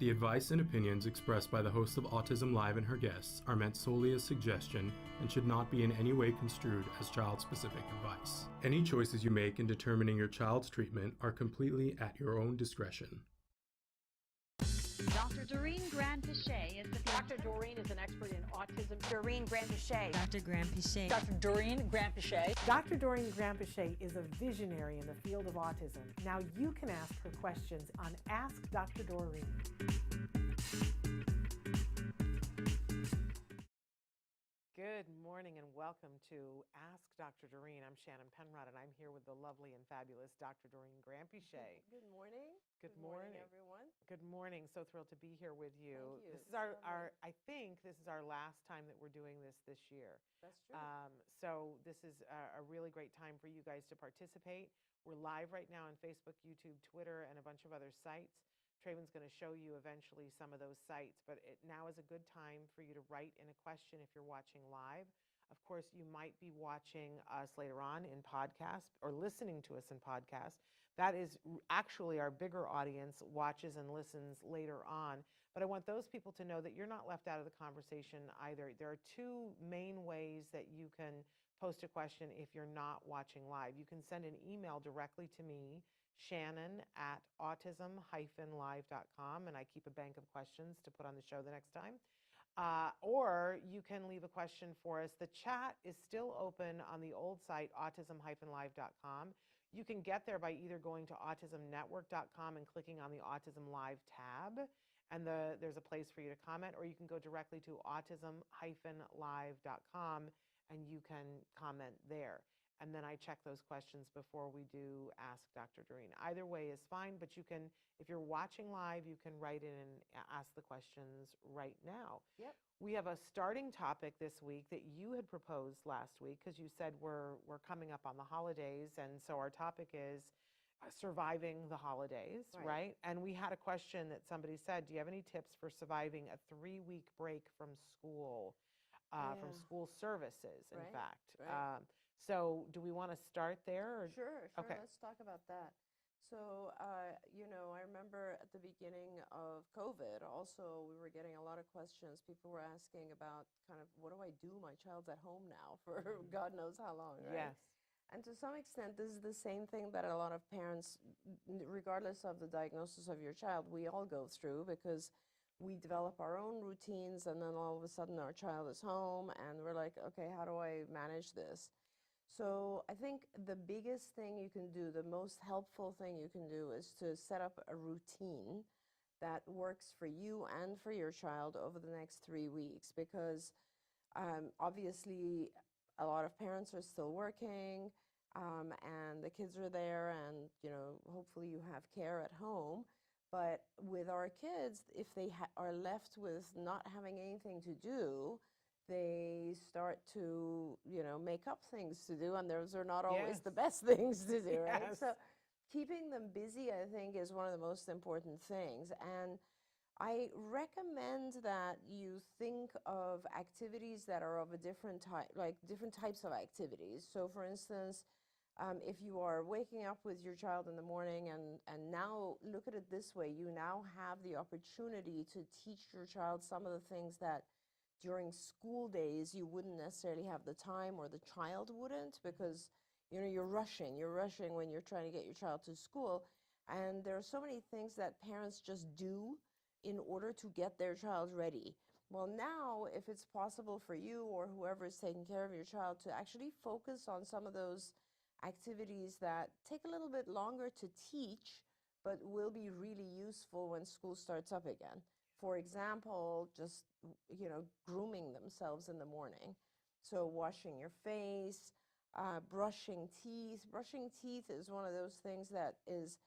The advice and opinions expressed by the host of Autism Live and her guests are meant solely as suggestion and should not be in any way construed as child-specific advice. Any choices you make in determining your child's treatment are completely at your own discretion. Dr. Doreen Granpeesheh is the Dr. Doreen is an expert in autism. Doreen Granpeesheh. Dr. Granpeesheh. Dr. Doreen Granpeesheh. Dr. Doreen Granpeesheh is a visionary in the field of autism. Now you can ask her questions on Ask Dr. Doreen. Good morning and welcome to Ask Dr. Doreen. I'm Shannon Penrod and I'm here with the lovely and fabulous Dr. Doreen Granpeesheh. Good morning. Good morning, everyone. Good morning. So thrilled to be here with you. Thank you. This is It's our lovely. I think this is our last time that we're doing this year. That's true. So this is a really great time for you guys to participate. We're live right now on Facebook, YouTube, Twitter, and a bunch of other sites. Traven's going to show you eventually some of those sites, but now is a good time for you to write in a question if you're watching live. Of course, you might be watching us later on in podcast or listening to us in podcast. That is actually our bigger audience watches and listens later on. But I want those people to know that you're not left out of the conversation either. There are two main ways that you can post a question if you're not watching live. You can send an email directly to me, Shannon at autism-live.com, and I keep a bank of questions to put on the show the next time. Or you can leave a question for us. The chat is still open on the old site, autism-live.com. You can get there by either going to autismnetwork.com and clicking on the Autism Live tab, and there's a place for you to comment, or you can go directly to autism-live.com and you can comment there. And then I check those questions before we do Ask Dr. Doreen. Either way is fine, but you can, if you're watching live, you can write in and ask the questions right now. Yep. We have a starting topic this week that you had proposed last week because you said we're coming up on the holidays, and so our topic is surviving the holidays, right? And we had a question that somebody said, do you have any tips for surviving a 3-week break from school, from school services, in fact? Right. So do we want to start there? Or? Sure. Okay. Let's talk about that. So, I remember at the beginning of COVID, also, we were getting a lot of questions. People were asking about kind of, what do I do? My child's at home now for God knows how long, right? Yes. And to some extent, this is the same thing that a lot of parents, regardless of the diagnosis of your child, we all go through, because we develop our own routines, and then all of a sudden our child is home, and we're like, okay, how do I manage this? So I think the biggest thing you can do, the most helpful thing you can do, is to set up a routine that works for you and for your child over the next 3 weeks, because obviously a lot of parents are still working, and the kids are there, and hopefully you have care at home. But with our kids, if they are left with not having anything to do, they start to, make up things to do, and those are not always the best things to do, right? Yes. So keeping them busy, I think, is one of the most important things. And I recommend that you think of activities that are of a different type, like different types of activities. So for instance, if you are waking up with your child in the morning, and now look at it this way, you now have the opportunity to teach your child some of the things that during school days you wouldn't necessarily have the time, or the child wouldn't, because you're rushing when you're trying to get your child to school. And there are so many things that parents just do in order to get their child ready. Well, now, if it's possible for you or whoever is taking care of your child to actually focus on some of those activities that take a little bit longer to teach, but will be really useful when school starts up again. For example, just, grooming themselves in the morning. So washing your face, brushing teeth. Brushing teeth is one of those things that is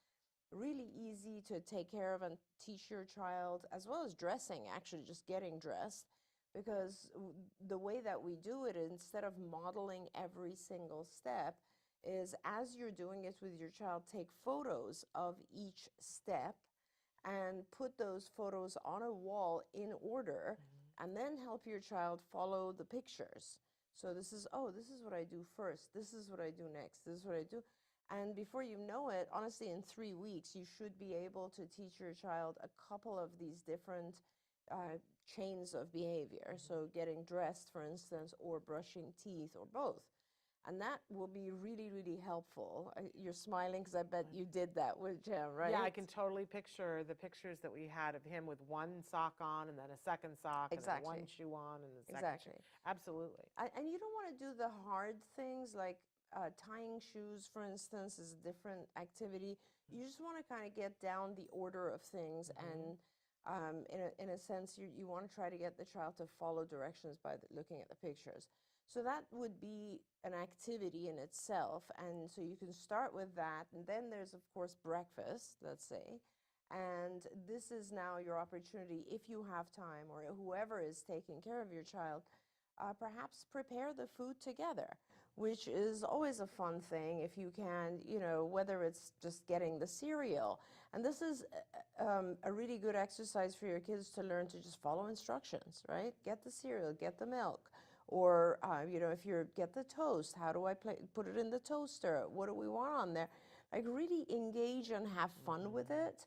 really easy to take care of and teach your child, as well as dressing, actually, just getting dressed. Because the way that we do it, instead of modeling every single step, is as you're doing it with your child, take photos of each step and put those photos on a wall in order, and then help your child follow the pictures. So this is what I do first, this is what I do next, this is what I do. And before you know it, honestly, in 3 weeks, you should be able to teach your child a couple of these different chains of behavior. So getting dressed, for instance, or brushing teeth, or both. And that will be really, really helpful. You're smiling because I bet you did that with Jim, right? Yeah, I can totally picture the pictures that we had of him with one sock on, and then a second sock, and then one shoe on, and a second shoe. Absolutely. And you don't want to do the hard things, like tying shoes, for instance, is a different activity. You just want to kind of get down the order of things, and in a sense, you want to try to get the child to follow directions by looking at the pictures. So that would be an activity in itself. And so you can start with that. And then there's, of course, breakfast, let's say. And this is now your opportunity, if you have time, or whoever is taking care of your child, perhaps prepare the food together, which is always a fun thing if you can, whether it's just getting the cereal. And this is a really good exercise for your kids to learn to just follow instructions, right? Get the cereal, get the milk. Or, if you get the toast, how do I put it in the toaster? What do we want on there? Like, really engage and have fun with it.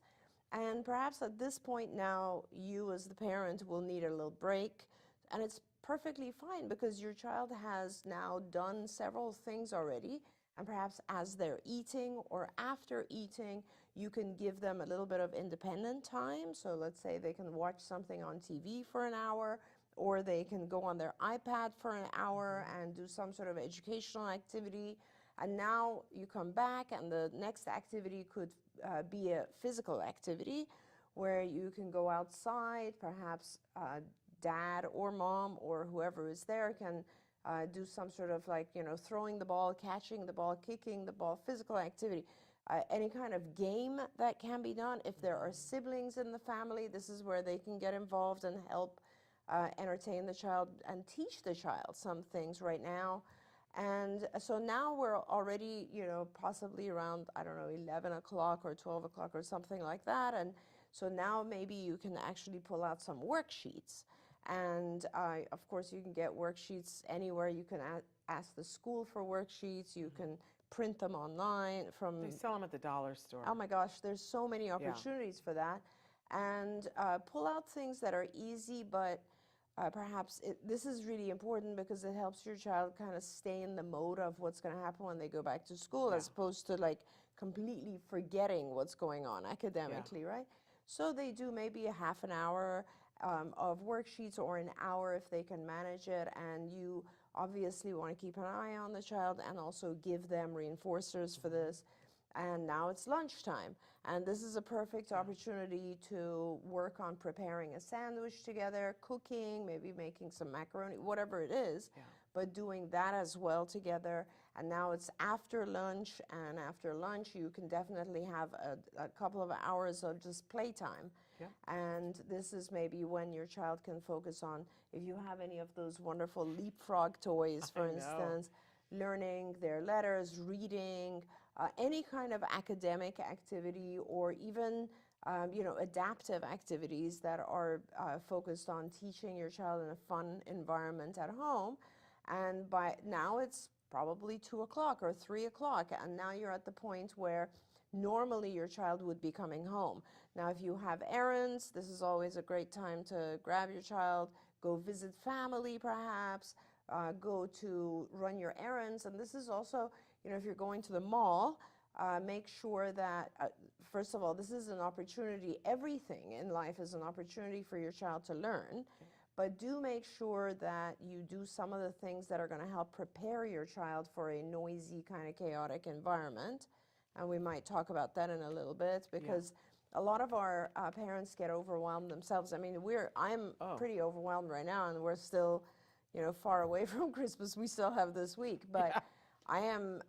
And perhaps at this point now, you as the parent will need a little break. And it's perfectly fine because your child has now done several things already. And perhaps as they're eating or after eating, you can give them a little bit of independent time. So let's say they can watch something on TV for an hour, or they can go on their iPad for an hour and do some sort of educational activity. And now you come back, and the next activity could be a physical activity where you can go outside. Perhaps dad or mom or whoever is there can do some sort of throwing the ball, catching the ball, kicking the ball, physical activity. Any kind of game that can be done. If there are siblings in the family, this is where they can get involved and help entertain the child and teach the child some things right now. And so now we're already, possibly around, 11 o'clock or 12 o'clock or something like that. And so now maybe you can actually pull out some worksheets. And of course, you can get worksheets anywhere. You can ask the school for worksheets. You can print them online from... They sell them at the dollar store. Oh my gosh, there's so many opportunities for that. And pull out things that are easy, but perhaps this is really important because it helps your child kind of stay in the mode of what's going to happen when they go back to school, as opposed to completely forgetting what's going on academically, right? So they do maybe a half an hour of worksheets, or an hour if they can manage it, and you obviously want to keep an eye on the child and also give them reinforcers for this. And now it's lunchtime, and this is a perfect opportunity to work on preparing a sandwich together, cooking, maybe making some macaroni, whatever it is, but doing that as well together. And now it's after lunch, and after lunch you can definitely have a couple of hours of just playtime. And this is maybe when your child can focus on, if you have any of those wonderful leapfrog toys, for instance, learning their letters, reading, any kind of academic activity, or even adaptive activities that are focused on teaching your child in a fun environment at home. And by now it's probably 2 o'clock or 3 o'clock, and now you're at the point where normally your child would be coming home. Now, if you have errands, this is always a great time to grab your child, go visit family perhaps, go to run your errands. And this is also, if you're going to the mall, make sure that, first of all, this is an opportunity. Everything in life is an opportunity for your child to learn. But do make sure that you do some of the things that are going to help prepare your child for a noisy, kind of chaotic environment. And we might talk about that in a little bit, because a lot of our parents get overwhelmed themselves. I mean, I'm pretty overwhelmed right now, and we're still, far away from Christmas. We still have this week, but I am,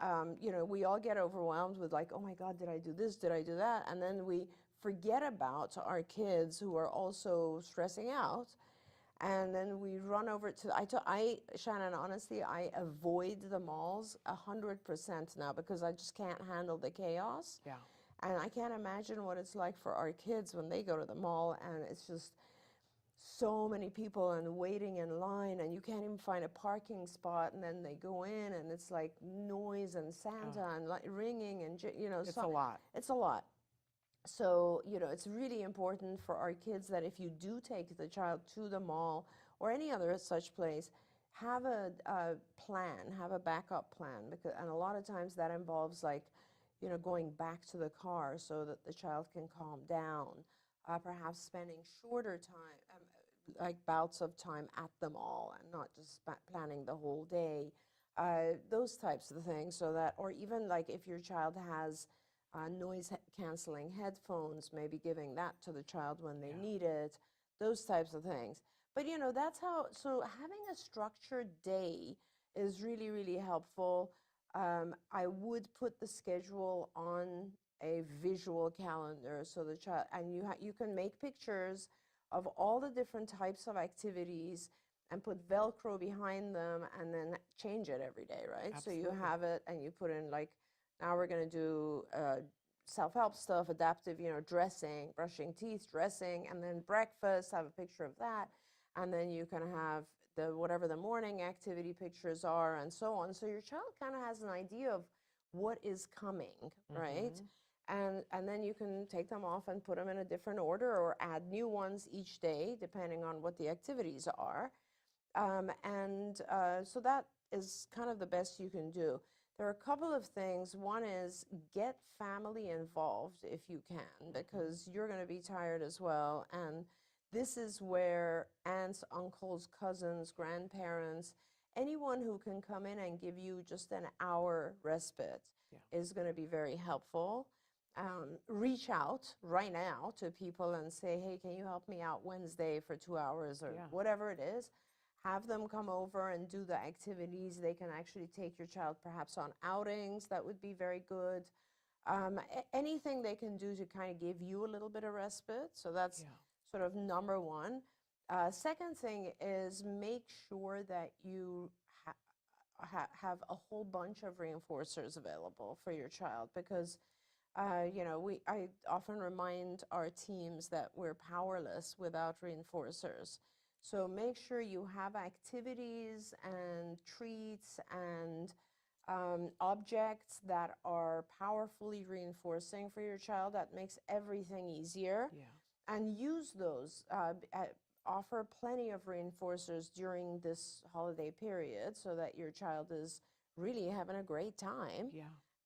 we all get overwhelmed with oh my God, did I do this? Did I do that? And then we forget about our kids who are also stressing out. And then we run over to, Shannon, honestly, I avoid the malls 100% now because I just can't handle the chaos. And I can't imagine what it's like for our kids when they go to the mall, and it's just so many people and waiting in line, and you can't even find a parking spot, and then they go in and it's like noise and Santa and ringing and, It's a lot. It's a lot. So, it's really important for our kids that if you do take the child to the mall or any other such place, have a plan, have a backup plan, and a lot of times that involves going back to the car so that the child can calm down, perhaps spending shorter time, bouts of time at the mall, and not just planning the whole day, those types of things, so that, or even if your child has noise-canceling headphones, maybe giving that to the child when they need it, those types of things. But that's how, so having a structured day is really, really helpful. I would put the schedule on a visual calendar so the child, and you can make pictures of all the different types of activities and put Velcro behind them and then change it every day, right? Absolutely. So you have it and you put in like, now we're going to do self-help stuff, adaptive, dressing, brushing teeth, dressing, and then breakfast, have a picture of that. And then you can have whatever the morning activity pictures are and so on. So your child kind of has an idea of what is coming, right? And then you can take them off and put them in a different order or add new ones each day, depending on what the activities are. So that is kind of the best you can do. There are a couple of things. One is get family involved if you can, because you're going to be tired as well. And this is where aunts, uncles, cousins, grandparents, anyone who can come in and give you just an hour respite is going to be very helpful. Reach out right now to people and say, hey, can you help me out Wednesday for 2 hours or whatever it is. Have them come over and do the activities. They can actually take your child perhaps on outings. That would be very good. Anything they can do to kind of give you a little bit of respite. So that's sort of number one. Second thing is make sure that you have a whole bunch of reinforcers available for your child, because I often remind our teams that we're powerless without reinforcers. So make sure you have activities and treats and objects that are powerfully reinforcing for your child. That makes everything easier. And use those. Offer plenty of reinforcers during this holiday period so that your child is really having a great time.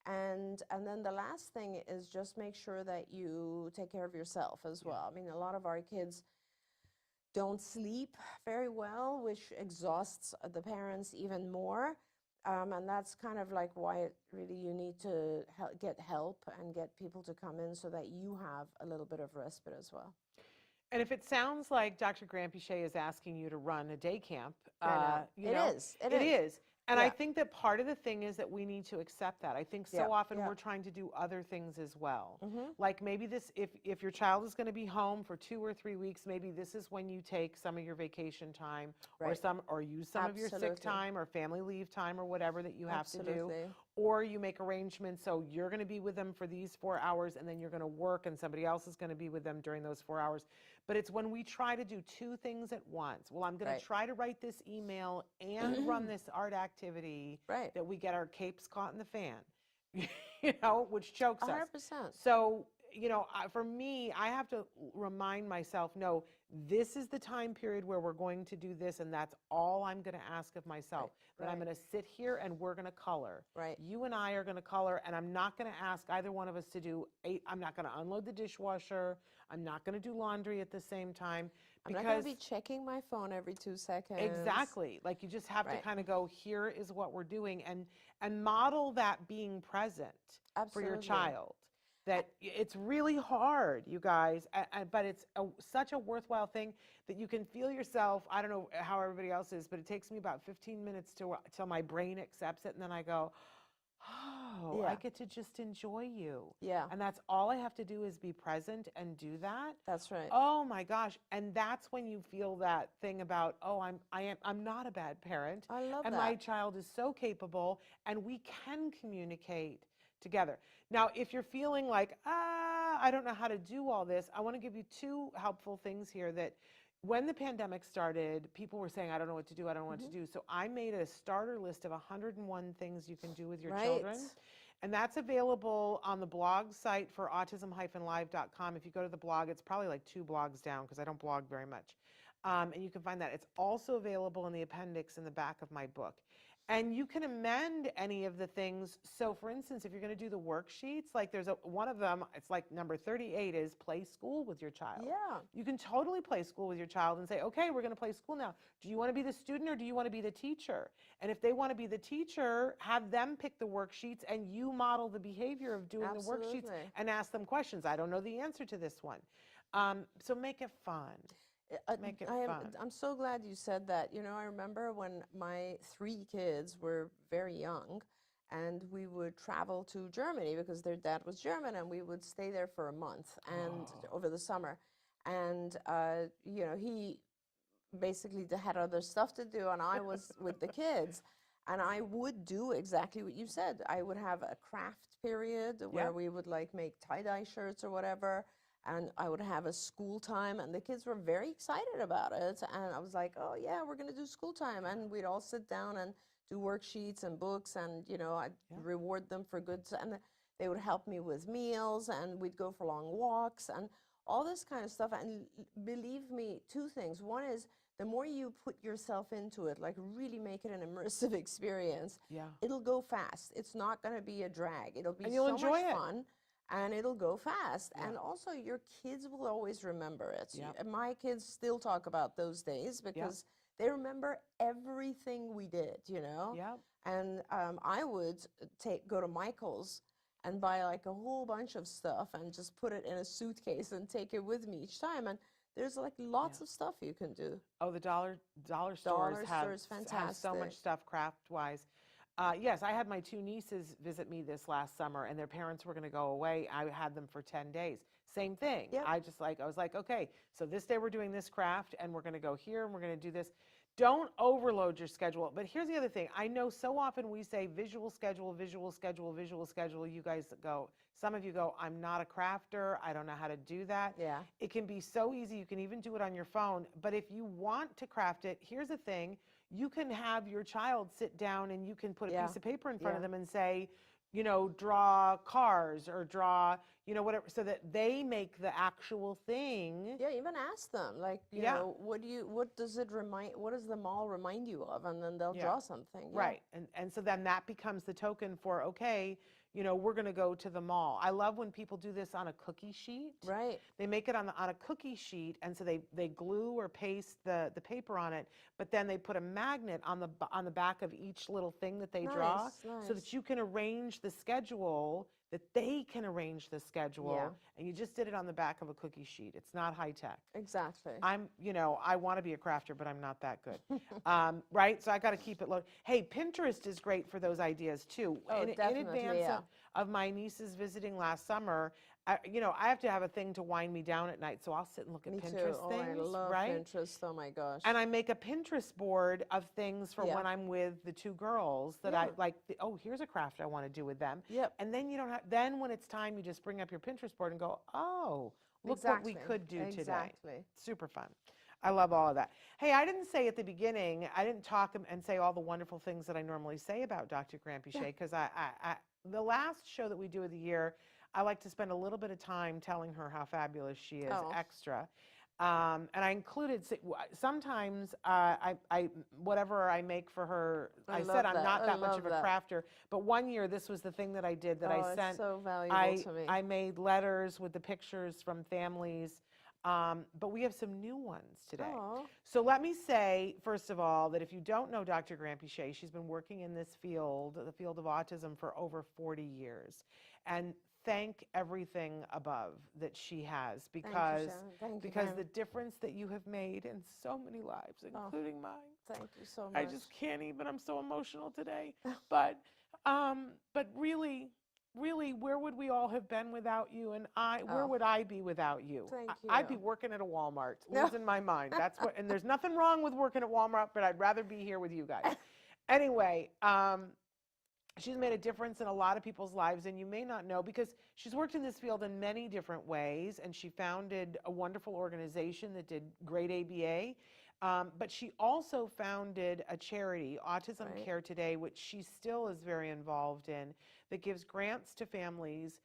And then the last thing is just make sure that you take care of yourself as well. I mean, a lot of our kids don't sleep very well, which exhausts the parents even more. And that's kind of like why really you need to get help and get people to come in so that you have a little bit of respite as well. And if it sounds like Dr. Granpeesheh is asking you to run a day camp, It is. And I think that part of the thing is that we need to accept that. I think so often we're trying to do other things as well. Like maybe this, if your child is going to be home for 2 or 3 weeks, maybe this is when you take some of your vacation time or use some of your sick time or family leave time or whatever that you have to do. Or you make arrangements so you're going to be with them for these 4 hours and then you're going to work and somebody else is going to be with them during those 4 hours. But it's when we try to do 2 things at once. Well, I'm going to try to write this email and run this art activity that we get our capes caught in the fan, which chokes us. 100%. So, for me, I have to remind myself, no, this is the time period where we're going to do this, and that's all I'm going to ask of myself. That I'm going to sit here and we're going to color. You and I are going to color, and I'm not going to ask either one of us to do, I'm not going to unload the dishwasher. I'm not going to do laundry at the same time. I'm not going to be checking my phone every 2 seconds. Exactly. Like you just have to kind of go, here is what we're doing, and model that being present for your child. That it's really hard, you guys, but it's such a worthwhile thing that you can feel yourself. I don't know how everybody else is, but it takes me about 15 minutes till my brain accepts it, and then I go, oh, I get to just enjoy you. And that's all I have to do is be present and do that. That's right. Oh my gosh. And that's when you feel that thing about, oh, I'm not a bad parent. I love that. And my child is so capable, and we can communicate together. Now, if you're feeling like, I don't know how to do all this, I want to give you 2 helpful things here that when the pandemic started, people were saying, I don't know what to do, I don't know what to do. So I made a starter list of 101 things you can do with your children. And that's available on the blog site for autism-live.com. If you go to the blog, it's probably like 2 blogs down because I don't blog very much. And you can find that. It's also available in the appendix in the back of my book. And you can amend any of the things. So for instance, if you're going to do the worksheets, like there's one of them, it's like number 38 is play school with your child. Yeah. You can totally play school with your child and say, okay, we're going to play school now. Do you want to be the student or do you want to be the teacher? And if they want to be the teacher, have them pick the worksheets and you model the behavior of doing the worksheets and ask them questions. I don't know the answer to this one. So make it fun. Make it fun. I'm so glad you said that. You know, I remember when my 3 kids were very young and we would travel to Germany because their dad was German and we would stay there for a month and over the summer. And, you know, he basically had other stuff to do and I was with the kids. And I would do exactly what you said. I would have a craft period where we would like make tie-dye shirts or whatever. And I would have a school time, and the kids were very excited about it. And I was like, oh, yeah, we're going to do school time. And we'd all sit down and do worksheets and books, and, you know, I'd reward them for good. And they would help me with meals, and we'd go for long walks, and all this kind of stuff. And believe me, 2 things. One is the more you put yourself into it, like really make it an immersive experience, it'll go fast. It's not going to be a drag. It'll be so much fun. And it'll go fast. And also your kids will always remember it. My kids still talk about those days because they remember everything we did, you know? And I would go to Michael's and buy like a whole bunch of stuff and just put it in a suitcase and take it with me each time. And there's like lots of stuff you can do. Oh, the dollar stores have so much stuff craft-wise. Yes, I had my 2 nieces visit me this last summer, and their parents were going to go away. I had them for 10 days. Same thing. I was like, okay, so this day we're doing this craft, and we're going to go here, and we're going to do this. Don't overload your schedule. But here's the other thing. I know so often we say visual schedule, visual schedule, visual schedule. You guys go, some of you go, I'm not a crafter. I don't know how to do that. It can be so easy. You can even do it on your phone. But if you want to craft it, here's the thing. You can have your child sit down and you can put a piece of paper in front of them and say, you know, draw cars or draw, you know, whatever, so that they make the actual thing. Yeah, even ask them, like, you know, what does the mall remind you of? And then they'll draw something. Right. And so then that becomes the token for, okay, you know, we're going to go to the mall. I love when people do this on a cookie sheet. Right. They make it on a cookie sheet, and so they glue or paste the paper on it, but then they put a magnet on the back of each little thing that they draw, so that you can arrange the schedule, that they can arrange the schedule, and you just did it on the back of a cookie sheet. It's not high tech. Exactly. You know, I want to be a crafter, but I'm not that good. Right? So I got to keep it low. Hey, Pinterest is great for those ideas too. Oh, definitely, in advance of my nieces visiting last summer, you know, I have to have a thing to wind me down at night, so I'll sit and look at Pinterest things. I love Pinterest. Oh my gosh. And I make a Pinterest board of things for when I'm with the 2 girls that I like. Oh, here's a craft I want to do with them. And then you don't have. Then when it's time, you just bring up your Pinterest board and go, oh, look what we could do today. Super fun. I love all of that. Hey, I didn't say at the beginning, I didn't talk and say all the wonderful things that I normally say about Dr. Granpeesheh, because the last show that we do of the year, I like to spend a little bit of time telling her how fabulous she is, extra. And I included, sometimes whatever I make for her, I said I'm not that much of a crafter, but one year this was the thing that I did that I sent. It's so valuable to me. I made letters with the pictures from families, but we have some new ones today. So let me say, first of all, that if you don't know Dr. Granpeesheh, she's been working in this field, the field of autism, for over 40 years. And thank everything above that she has, because the difference that you have made in so many lives, including mine. Thank you so much. I just can't even. I'm so emotional today. But really, where would we all have been without you? And where would I be without you? Thank you. I'd be working at a Walmart, losing my mind. That's what. And there's nothing wrong with working at Walmart, but I'd rather be here with you guys. Anyway. She's made a difference in a lot of people's lives, and you may not know, because she's worked in this field in many different ways, and she founded a wonderful organization that did great ABA, but she also founded a charity, Autism Care Today, which she still is very involved in, that gives grants to families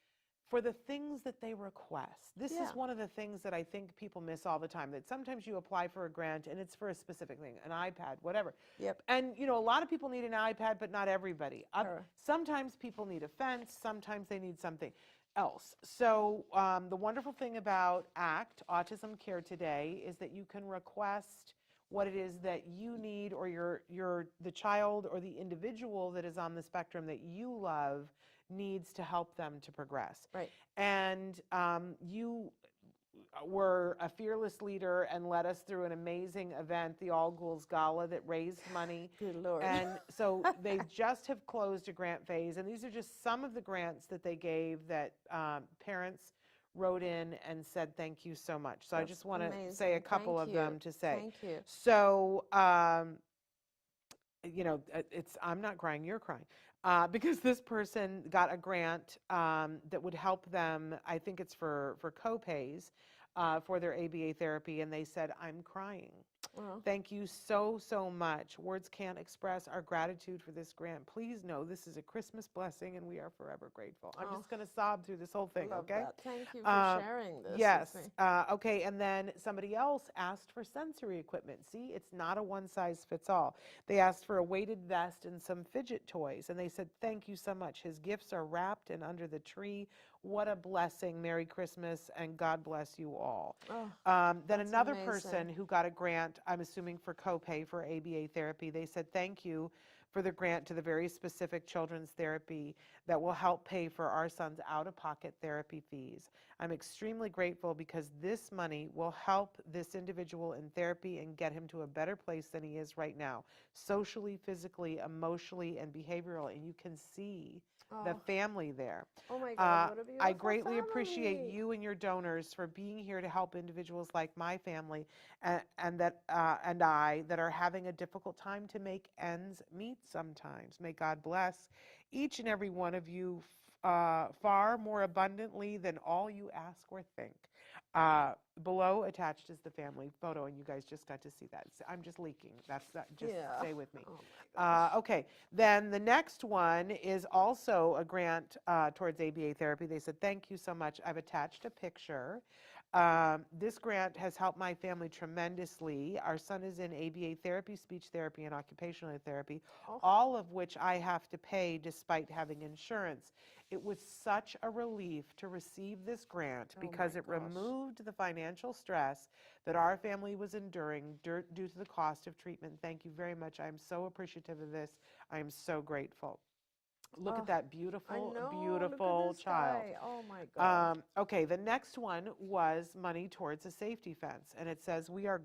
for the things that they request. This Yeah. is one of the things that I think people miss all the time, that sometimes you apply for a grant and it's for a specific thing, an iPad, whatever. Yep. And, you know, a lot of people need an iPad, but not everybody. Sure. Sometimes people need a fence, sometimes they need something else. So the wonderful thing about ACT, Autism Care Today, is that you can request what it is that you need, or the child or the individual that is on the spectrum that you love needs to help them to progress. Right. And you were a fearless leader and led us through an amazing event, the All Ghouls Gala, that raised money. Good Lord. And so they just have closed a grant phase, and these are just some of the grants that they gave that parents wrote in and said thank you so much. So I That's just want to amazing. say a couple Thank of them you. to say. Thank you. So, you know, I'm not crying, you're crying. Because this person got a grant that would help them, I think it's for co-pays for their ABA therapy, and they said, I'm crying. Well, Thank you so, so much. Words can't express our gratitude for this grant. Please know this is a Christmas blessing, and we are forever grateful. I'm just going to sob through this whole thing, love okay? that. Thank you for sharing this Yes. with me. Okay, and then somebody else asked for sensory equipment. See, it's not a one-size-fits-all. They asked for a weighted vest and some fidget toys, and they said, thank you so much. His gifts are wrapped and under the tree. What a blessing. Merry Christmas, and God bless you all. Oh, Then that's another amazing. person who got a grant, I'm assuming for copay for ABA therapy, they said, thank you for the grant to the very specific children's therapy that will help pay for our son's out-of-pocket therapy fees. I'm extremely grateful because this money will help this individual in therapy and get him to a better place than he is right now, socially, physically, emotionally, and behaviorally. And you can see the family there. Oh my God, what a beautiful I greatly appreciate family. you and your donors for being here to help individuals like my family and I that are having a difficult time to make ends meet sometimes. May God bless each and every one of you far more abundantly than all you ask or think. Below attached is the family photo, and you guys just got to see that. I'm just leaking. That's just stay with me. Oh my gosh. Okay, then the next one is also a grant towards ABA therapy. They said, thank you so much. I've attached a picture. This grant has helped my family tremendously. Our son is in ABA therapy, speech therapy, and occupational therapy, all of which I have to pay despite having insurance. It was such a relief to receive this grant because it removed the financial stress that our family was enduring due to the cost of treatment. Thank you very much. I am so appreciative of this. I am so grateful. Look at that beautiful, beautiful look at this child. guy. Oh my God. Okay, the next one was money towards a safety fence. And it says, we are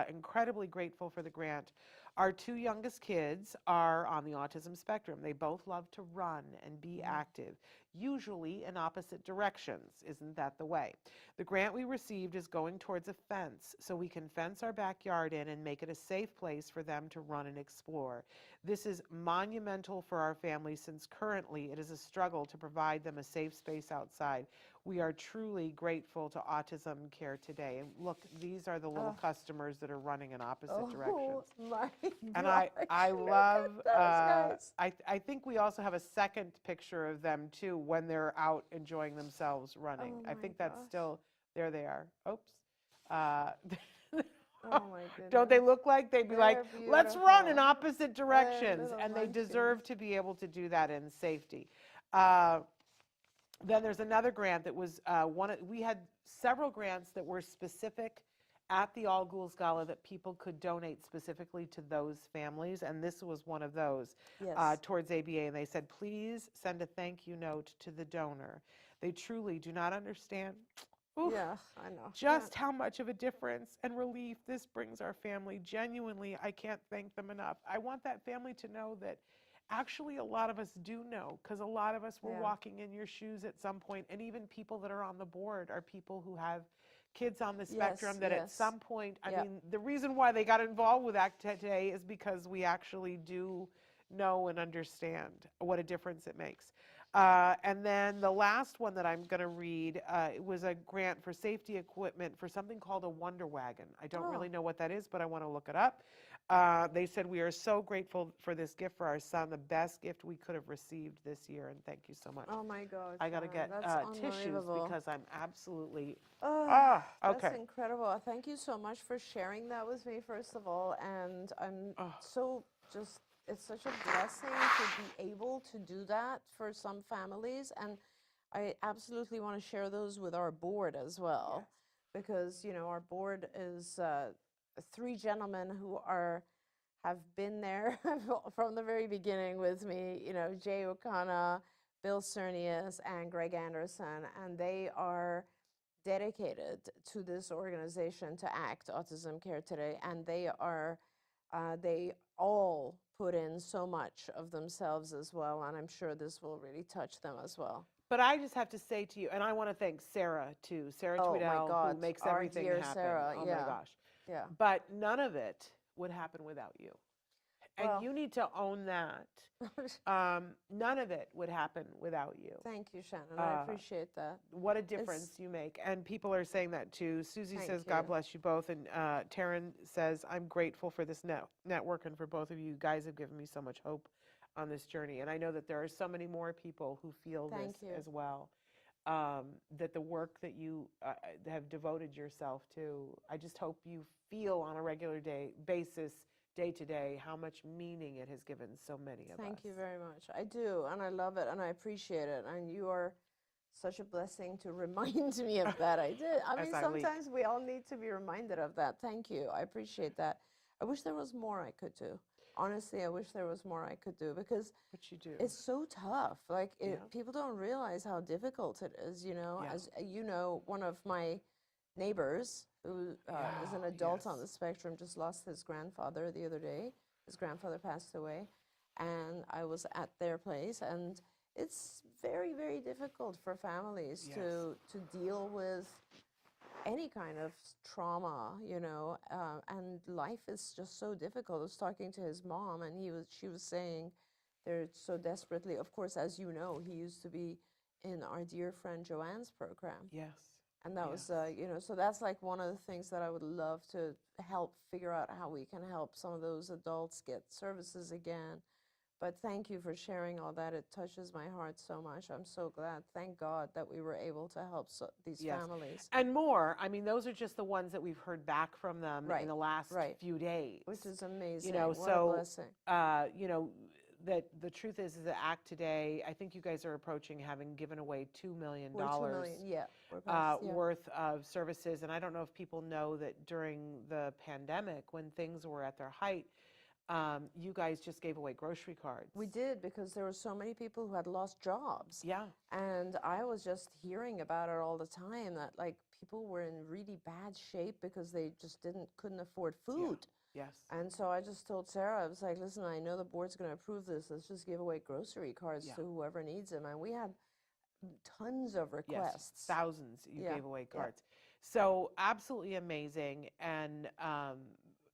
incredibly grateful for the grant. Our two youngest kids are on the autism spectrum. They both love to run and be active, usually in opposite directions. Isn't that the way? The grant we received is going towards a fence so we can fence our backyard in and make it a safe place for them to run and explore. This is monumental for our family since currently it is a struggle to provide them a safe space outside. We are truly grateful to Autism Care Today. And look, these are the little customers that are running in opposite directions. My And gosh. I love, Look at those guys. I think we also have a second picture of them too when they're out enjoying themselves running. Oh I think my that's gosh. still, there they are. Oops. Oh my goodness. Don't they look like they'd be like, They're let's run in beautiful. opposite directions? little And they munchkins. deserve to be able to do that in safety. Then there's another grant that was we had several grants that were specific at the All Ghouls Gala that people could donate specifically to those families, and this was one of those towards ABA. And they said, please send a thank you note to the donor. They truly do not understand Yeah, I know. just how much of a difference and relief this brings our family. Genuinely, I can't thank them enough. I want that family to know that actually a lot of us do know, because a lot of us were walking in your shoes at some point, and even people that are on the board are people who have kids on the spectrum that at some point, I mean, the reason why they got involved with ACT today is because we actually do know and understand what a difference it makes. And then the last one that I'm going to read it was a grant for safety equipment for something called a Wonder Wagon. I don't really know what that is, but I want to look it up. They said, we are so grateful for this gift for our son, the best gift we could have received this year, and thank you so much. Oh my God, I got to Sharon, get that's tissues unbelievable. because I'm absolutely, Oh, okay. that's incredible. Thank you so much for sharing that with me, first of all. And I'm so just, it's such a blessing to be able to do that for some families. And I absolutely want to share those with our board as well, because, you know, our board is 3 gentlemen who have been there from the very beginning with me, you know, Jay O'Connor, Bill Cernius, and Greg Anderson, and they are dedicated to this organization, to ACT, Autism Care Today, and they all put in so much of themselves as well, and I'm sure this will really touch them as well. But I just have to say to you, and I want to thank Sarah too, Sarah Oh my Tweedell, God, who makes our everything dear happen. Sarah, Oh yeah. my gosh. Yeah. But none of it would happen without you. And Well, you need to own that. None of it would happen without you. thank you, Shannon. I appreciate that. What a difference you make. And people are saying that too. Susie Thank says, you. God bless you both. And Taryn says, I'm grateful for this network and for both of you. You guys have given me so much hope on this journey. And I know that there are so many more people who feel Thank this you. as well. That the work that you have devoted yourself to, I just hope you feel on a regular basis, day to day, how much meaning it has given so many of us. Thank you very much. I do, and I love it, and I appreciate it. And you are such a blessing to remind me of that. I did. I mean, sometimes we all need to be reminded of that. Thank you. I appreciate that. I wish there was more I could do. Honestly, I wish there was more I could do, because But you do. it's so tough. Like, people don't realize how difficult it is, you know. As you know, one of my neighbors, who is an adult on the spectrum, just lost his grandfather the other day. His grandfather passed away, and I was at their place, and it's very, very difficult for families to deal with any kind of trauma, you know, and life is just so difficult. I was talking to his mom, and she was saying they're so desperately, of course, as you know, he used to be in our dear friend Joanne's program. Yes. And that was, you know, so that's like one of the things that I would love to help figure out, how we can help some of those adults get services again. But thank you for sharing all that. It touches my heart so much. I'm so glad. Thank God that we were able to help these families. And more. I mean, those are just the ones that we've heard back from them in the last few days. Which is amazing. You know, what a blessing. You know, that the truth is that ACT today, I think you guys are approaching having given away $2 million, We're $2 million, we're past, worth of services. And I don't know if people know that during the pandemic, when things were at their height, you guys just gave away grocery cards. We did, because there were so many people who had lost jobs. Yeah. And I was just hearing about it all the time, that like people were in really bad shape because they just couldn't afford food. Yes. And so I just told Sarah, I was like, listen, I know the board's going to approve this. Let's just give away grocery cards to whoever needs them. And we had tons of requests. Yes, thousands you gave away cards. So absolutely amazing. And,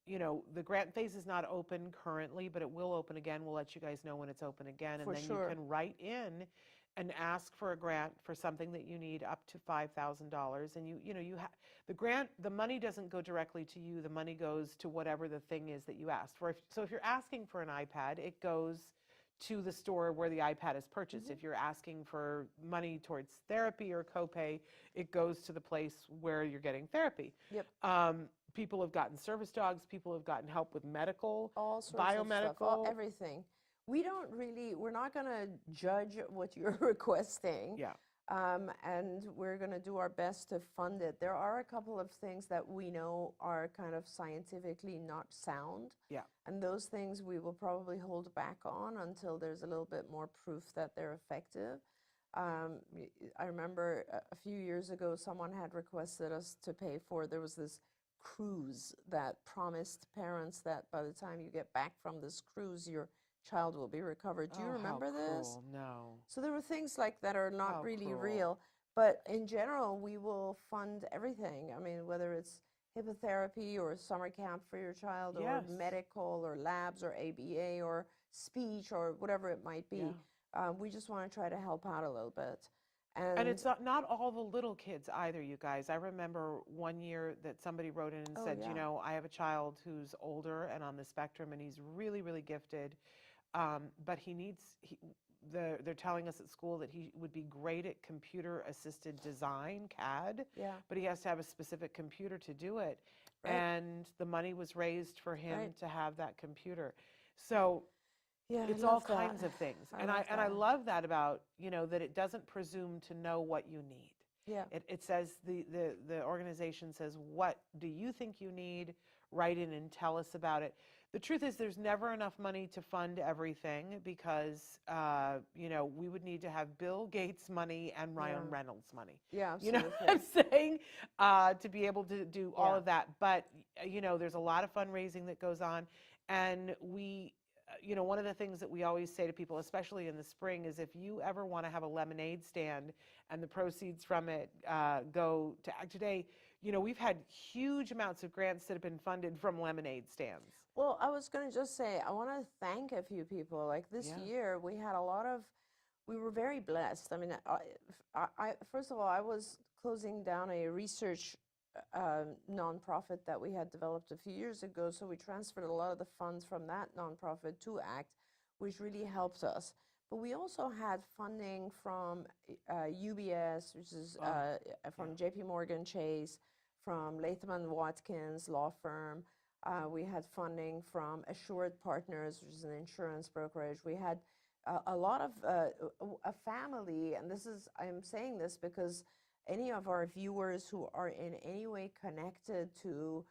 you know, the grant phase is not open currently, but it will open again. We'll let you guys know when it's open again. And then you can write in and ask for a grant for something that you need up to $5,000. And you know, the grant, the money doesn't go directly to you. The money goes to whatever the thing is that you asked for. So if you're asking for an iPad, it goes to the store where the iPad is purchased. If you're asking for money towards therapy or copay, it goes to the place where you're getting therapy. People have gotten service dogs. People have gotten help with medical, all sorts biomedical, of stuff, everything. We're not going to judge what you're requesting. And we're going to do our best to fund it. There are a couple of things that we know are kind of scientifically not sound. And those things we will probably hold back on until there's a little bit more proof that they're effective. I remember a few years ago, someone had requested us to pay for, there was this cruise that promised parents that by the time you get back from this cruise, your child will be recovered. Do you remember this? No. So there were things like that are not really real, but in general, we will fund everything. I mean, whether it's hippotherapy or summer camp for your child, or medical or labs or ABA or speech or whatever it might be. We just want to try to help out a little bit. And it's not all the little kids either, you guys. I remember one year that somebody wrote in and said, you know, I have a child who's older and on the spectrum, and he's really, really gifted, but they're telling us at school that he would be great at computer-assisted design, CAD, but he has to have a specific computer to do it. Right. And the money was raised for him to have that computer. So it's all kinds of things. And I love that about, you know, that it doesn't presume to know what you need. Yeah. It says, the organization says, what do you think you need? Write in and tell us about it. The truth is there's never enough money to fund everything because, you know, we would need to have Bill Gates money and Ryan Reynolds money. Yeah, you absolutely. know what I'm saying? To be able to do all of that. But, you know, there's a lot of fundraising that goes on. And you know, one of the things that we always say to people, especially in the spring, is if you ever want to have a lemonade stand and the proceeds from it go to Act Today, you know, we've had huge amounts of grants that have been funded from lemonade stands. Well, I was going to just say, I want to thank a few people. Like this year, we had we were very blessed. I mean, first of all, I was closing down a research nonprofit that we had developed a few years ago. So we transferred a lot of the funds from that nonprofit to ACT, which really helped us. But we also had funding from UBS, which is from JP Morgan Chase, from Latham & Watkins law firm. We had funding from Assured Partners, which is an insurance brokerage. We had a lot of a family, and I'm saying this because any of our viewers who are in any way connected to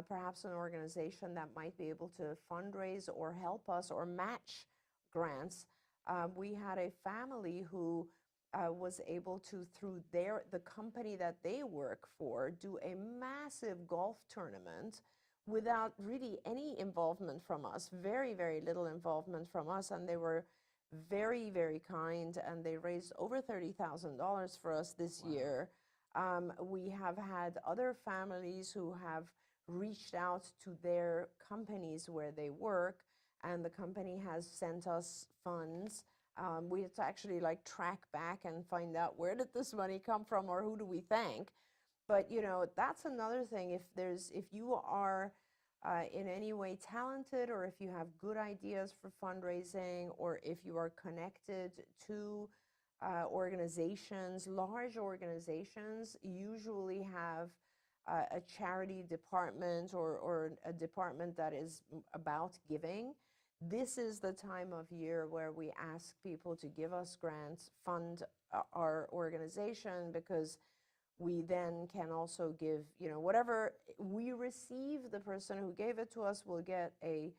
perhaps an organization that might be able to fundraise or help us or match grants, we had a family who was able to, through the company that they work for, do a massive golf tournament without really any involvement from us, very, very little involvement from us, and they were very, very kind, and they raised over $30,000 for us this year. We have had other families who have reached out to their companies where they work, and the company has sent us funds. We have to actually track back and find out where did this money come from or who do we thank. But you know, that's another thing. If you are in any way talented, or if you have good ideas for fundraising, or if you are connected to organizations, large organizations usually have a charity department or a department that is about giving. This is the time of year where we ask people to give us grants, fund our organization, because we then can also give, you know, whatever we receive, the person who gave it to us will get a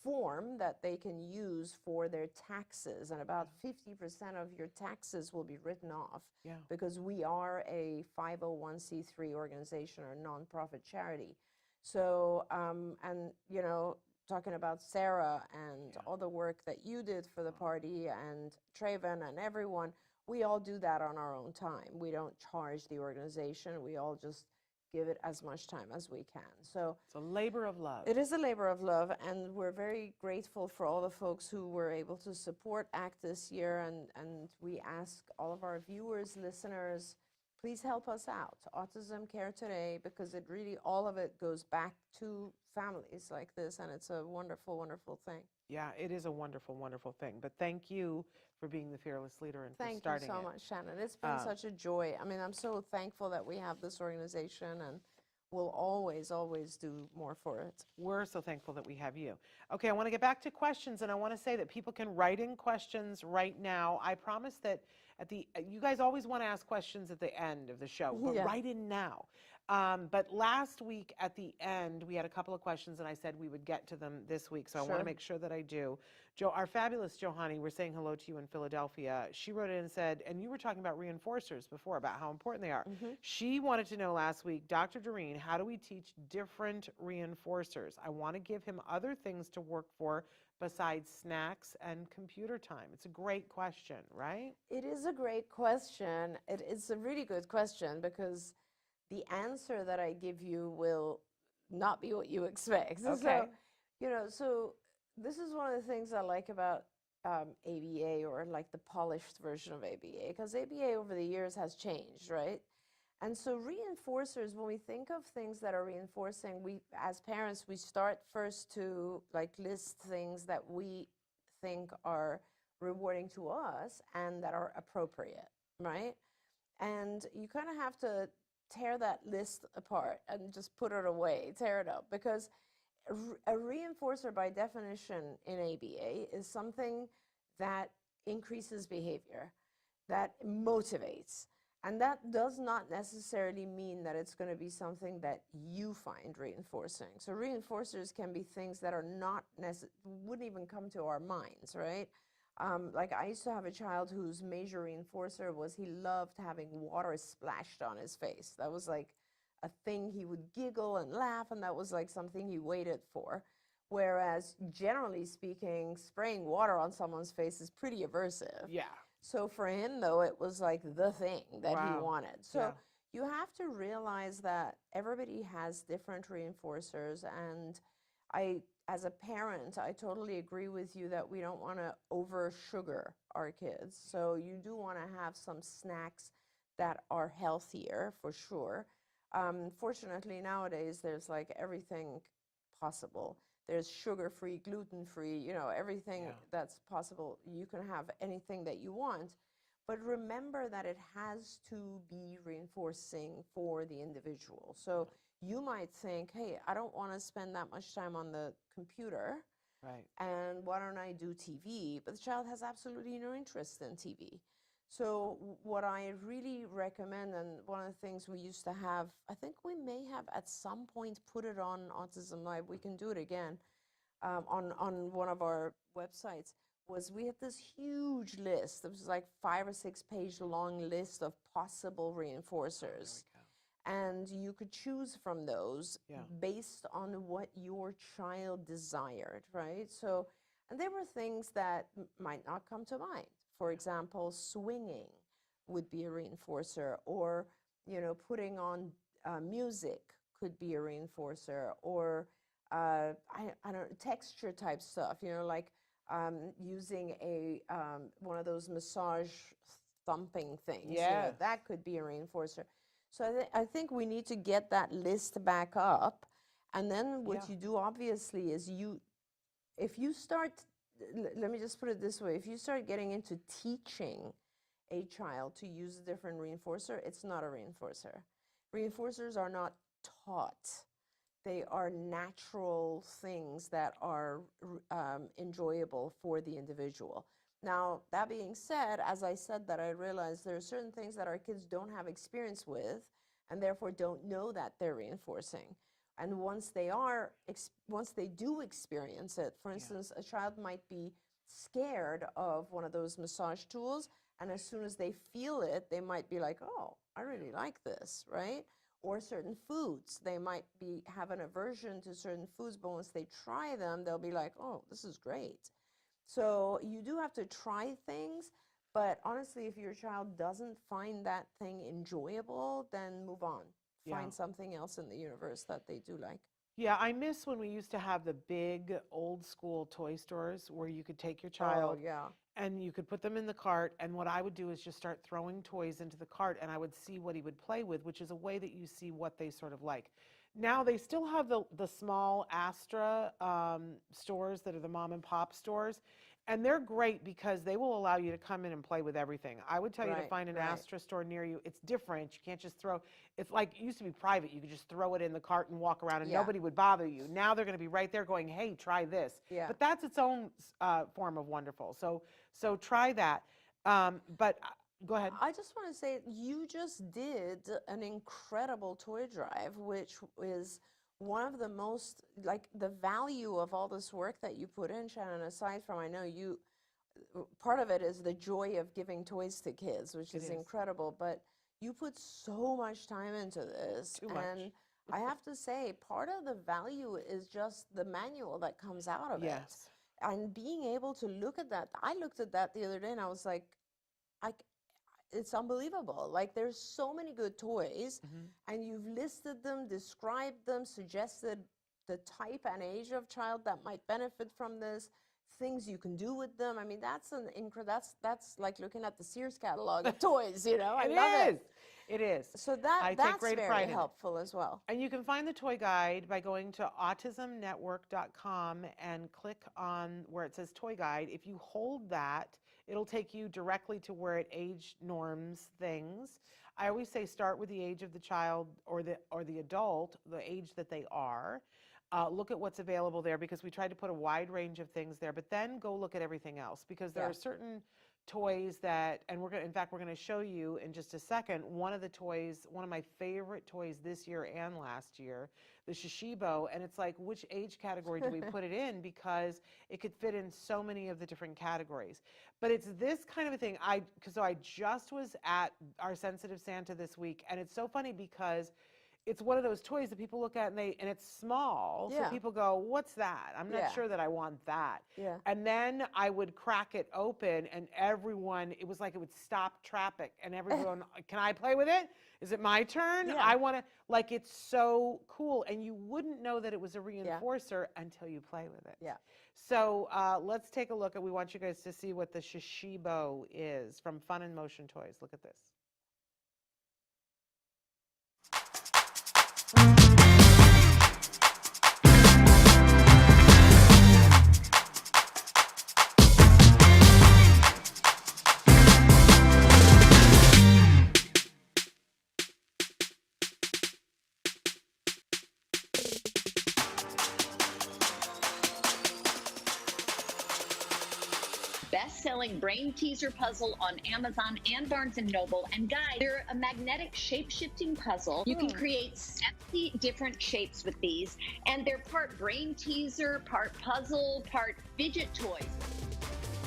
form that they can use for their taxes, and about 50% of your taxes will be written off, because we are a 501c3 organization or nonprofit charity. So, and you know, talking about Sarah and all the work that you did for the party, and Traven and everyone, we all do that on our own time. We don't charge the organization. We all just give it as much time as we can. So it's a labor of love. It is a labor of love, and we're very grateful for all the folks who were able to support ACT this year, and we ask all of our viewers, listeners, please help us out. Autism Care Today, because it really, all of it goes back to families like this, and it's a wonderful, wonderful thing. Yeah, it is a wonderful, wonderful thing. But thank you for being the fearless leader and for starting it. Thank you so much, Shannon. It's been such a joy. I mean, I'm so thankful that we have this organization, and we'll always, always do more for it. We're so thankful that we have you. Okay, I want to get back to questions, and I want to say that people can write in questions right now. I promise that you guys always want to ask questions at the end of the show, but write in now. But last week at the end, we had a couple of questions, and I said we would get to them this week, so I want to make sure that I do. Our fabulous Johanny, we're saying hello to you in Philadelphia. She wrote in and said, and you were talking about reinforcers before, about how important they are. She wanted to know last week, Dr. Doreen, how do we teach different reinforcers? I want to give him other things to work for besides snacks and computer time. It's a great question, right? It is a great question. It's a really good question, because the answer that I give you will not be what you expect. Okay. So, you know, so this is one of the things I like about ABA, or like the polished version of ABA, because ABA over the years has changed, right? And so reinforcers, when we think of things that are reinforcing, we, as parents, we start first to like list things that we think are rewarding to us and that are appropriate, right? And you kind of have to tear that list apart and just put it away, tear it up, because a reinforcer by definition in ABA is something that increases behavior, that motivates. And that does not necessarily mean that it's going to be something that you find reinforcing. So reinforcers can be things that are not wouldn't even come to our minds, right? Like I used to have a child whose major reinforcer was he loved having water splashed on his face. That was like a thing he would giggle and laugh, and that was like something he waited for. Whereas generally speaking, spraying water on someone's face is pretty aversive. Yeah. So for him, though, it was like the thing that he Wow. wanted. So Yeah. you have to realize that everybody has different reinforcers. And as a parent, I totally agree with you that we don't want to over sugar our kids. So you do want to have some snacks that are healthier for sure. Fortunately, nowadays, there's like everything possible. There's sugar-free, gluten-free, you know, everything that's possible. You can have anything that you want. But remember that it has to be reinforcing for the individual. So you might think, hey, I don't want to spend that much time on the computer. Right. And why don't I do TV? But the child has absolutely no interest in TV. So what I really recommend, and one of the things we used to have, I think we may have at some point put it on Autism Live, we can do it again, on one of our websites, was we had this huge list. It was like 5 or 6 page long list of possible reinforcers. And you could choose from those based on what your child desired, right? So, and there were things that might not come to mind. For example, swinging would be a reinforcer, or, you know, putting on music could be a reinforcer, or I don't know, texture type stuff, you know, like using a one of those massage thumping things. You know, that could be a reinforcer. So I think we need to get that list back up. And then what you do, obviously, is if you start, let me just put it this way, if you start getting into teaching a child to use a different reinforcer, it's not a reinforcer. Reinforcers are not taught. They are natural things that are enjoyable for the individual. Now, that being said, as I said that, I realized there are certain things that our kids don't have experience with and therefore don't know that they're reinforcing. And once they do experience it, for instance, a child might be scared of one of those massage tools, and as soon as they feel it, they might be like, oh, I really like this, right? Or certain foods, they might have an aversion to certain foods, but once they try them, they'll be like, oh, this is great. So you do have to try things, but honestly, if your child doesn't find that thing enjoyable, then move on. Find something else in the universe that they do like. Yeah, I miss when we used to have the big old school toy stores where you could take your child and you could put them in the cart, and what I would do is just start throwing toys into the cart, and I would see what he would play with, which is a way that you see what they sort of like. Now they still have the small Astra stores that are the mom and pop stores, and they're great because they will allow you to come in and play with everything. I would tell you to find an Astra store near you. It's different. You can't just throw, it's like, it used to be private. You could just throw it in the cart and walk around and nobody would bother you. Now they're going to be right there going, hey, try this. But that's its own form of wonderful. So try that. But go ahead. I just want to say, you just did an incredible toy drive, which is one of the most, like, the value of all this work that you put in, Shannon, aside from, I know you, part of it is the joy of giving toys to kids, which is incredible, but you put so much time into this. Too much. And I have to say, part of the value is just the manual that comes out of it. And being able to look at that, I looked at that the other day and I was like, it's unbelievable. Like, there's so many good toys, and you've listed them, described them, suggested the type and age of child that might benefit from this, things you can do with them. I mean, that's like looking at the Sears catalog of toys, you know. I love it. It is. So I take that's great very pride in it. helpful as well. And you can find the toy guide by going to autismnetwork.com and click on where it says toy guide. If you hold that, it'll take you directly to where it age norms things. I always say start with the age of the child or the adult, the age that they are. Look at what's available there, because we tried to put a wide range of things there, but then go look at everything else, because there are certain toys that, and in fact, we're going to show you in just a second, one of my favorite toys this year and last year, the Shishibo, and it's like, which age category do we put it in? Because it could fit in so many of the different categories. But it's this kind of a thing. I just was at our Sensitive Santa this week, and it's so funny because it's one of those toys that people look at and it's small. So people go, what's that? I'm not sure that I want that. Yeah. And then I would crack it open and everyone, it was like it would stop traffic and everyone, can I play with it? Is it my turn? Yeah. I want to, like, it's so cool. And you wouldn't know that it was a reinforcer until you play with it. Yeah. So let's take a look, and we want you guys to see what the Shishibo is from Fun and Motion Toys. Look at this. Best-selling brain teaser puzzle on Amazon and Barnes & Noble. And guys, they're a magnetic shape-shifting puzzle. You can create 70 different shapes with these, and they're part brain teaser, part puzzle, part fidget toys.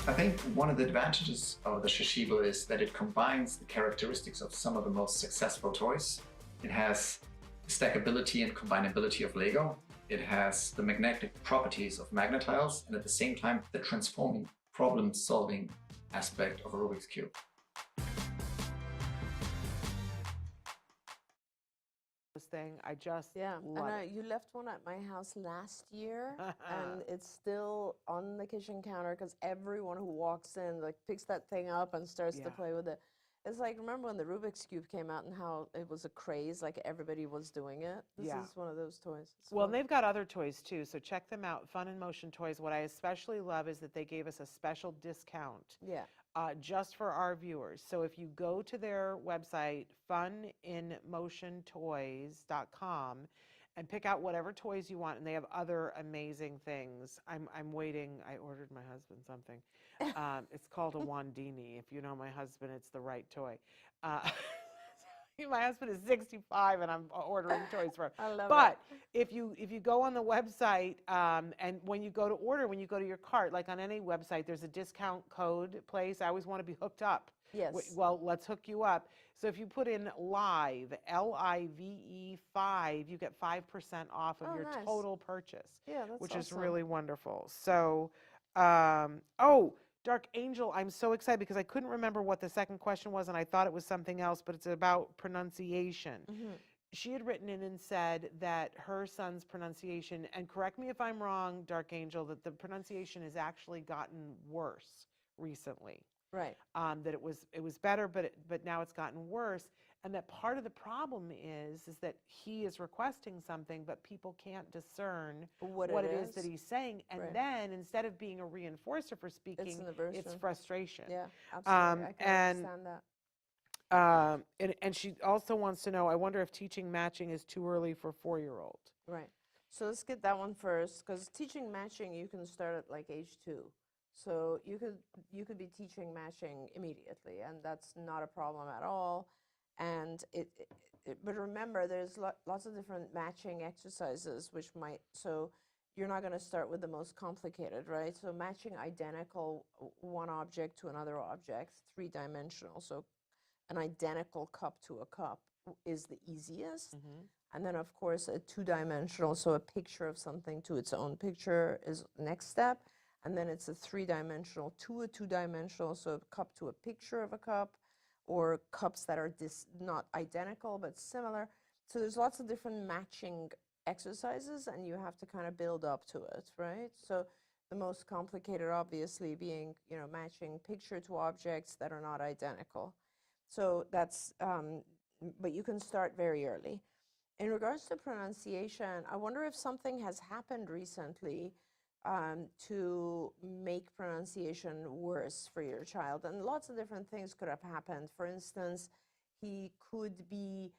I think one of the advantages of the Shishibo is that it combines the characteristics of some of the most successful toys. It has the stackability and combinability of Lego. It has the magnetic properties of Magnetiles, and at the same time, the transforming problem-solving aspect of a Rubik's Cube. This thing, I just love it. You left one at my house last year, and it's still on the kitchen counter because everyone who walks in like picks that thing up and starts to play with it. It's like, remember when the Rubik's Cube came out and how it was a craze, like everybody was doing it? This is one of those toys. Well, and they've got other toys too, so check them out. Fun and Motion Toys. What I especially love is that they gave us a special discount just for our viewers. So if you go to their website, funinmotiontoys.com, and pick out whatever toys you want, and they have other amazing things. I'm waiting. I ordered my husband something. It's called a Wandini. If you know my husband, it's the right toy. My husband is 65, and I'm ordering toys for him. I love but if you go on the website, and when you go to order, when you go to your cart, like on any website, there's a discount code place. I always want to be hooked up. Yes. Well, let's hook you up. So if you put in LIVE, L-I-V-E 5, you get 5% off of your total purchase. Yeah, that's which awesome. is really wonderful. So, Dark Angel, I'm so excited because I couldn't remember what the second question was, and I thought it was something else, but it's about pronunciation. She had written in and said that her son's pronunciation, and correct me if I'm wrong, Dark Angel, that the pronunciation has actually gotten worse recently. Right. That it was better, but now it's gotten worse, and that part of the problem is that he is requesting something, but people can't discern what it is that he's saying, and then instead of being a reinforcer for speaking, it's frustration. Yeah, absolutely. I can understand that. And she also wants to know, I wonder if teaching matching is too early for 4-year-old. Right. So let's get that one first, because teaching matching you can start at like age 2. So you could be teaching matching immediately, and that's not a problem at all. And but remember, there's lots of different matching exercises, so you're not going to start with the most complicated, right? So matching identical one object to another object, 3-dimensional. So an identical cup to a cup is the easiest. And then, of course, a 2-dimensional, so a picture of something to its own picture is next step. And then it's a 3-dimensional to a 2-dimensional, so a cup to a picture of a cup, or cups that are not identical but similar. So there's lots of different matching exercises, and you have to kind of build up to it, right? So The most complicated, obviously, being, matching picture to objects that are not identical. So that's, but you can start very early. In regards to pronunciation, I wonder if something has happened recently to make pronunciation worse for your child. And lots of different things could have happened. For instance, he could be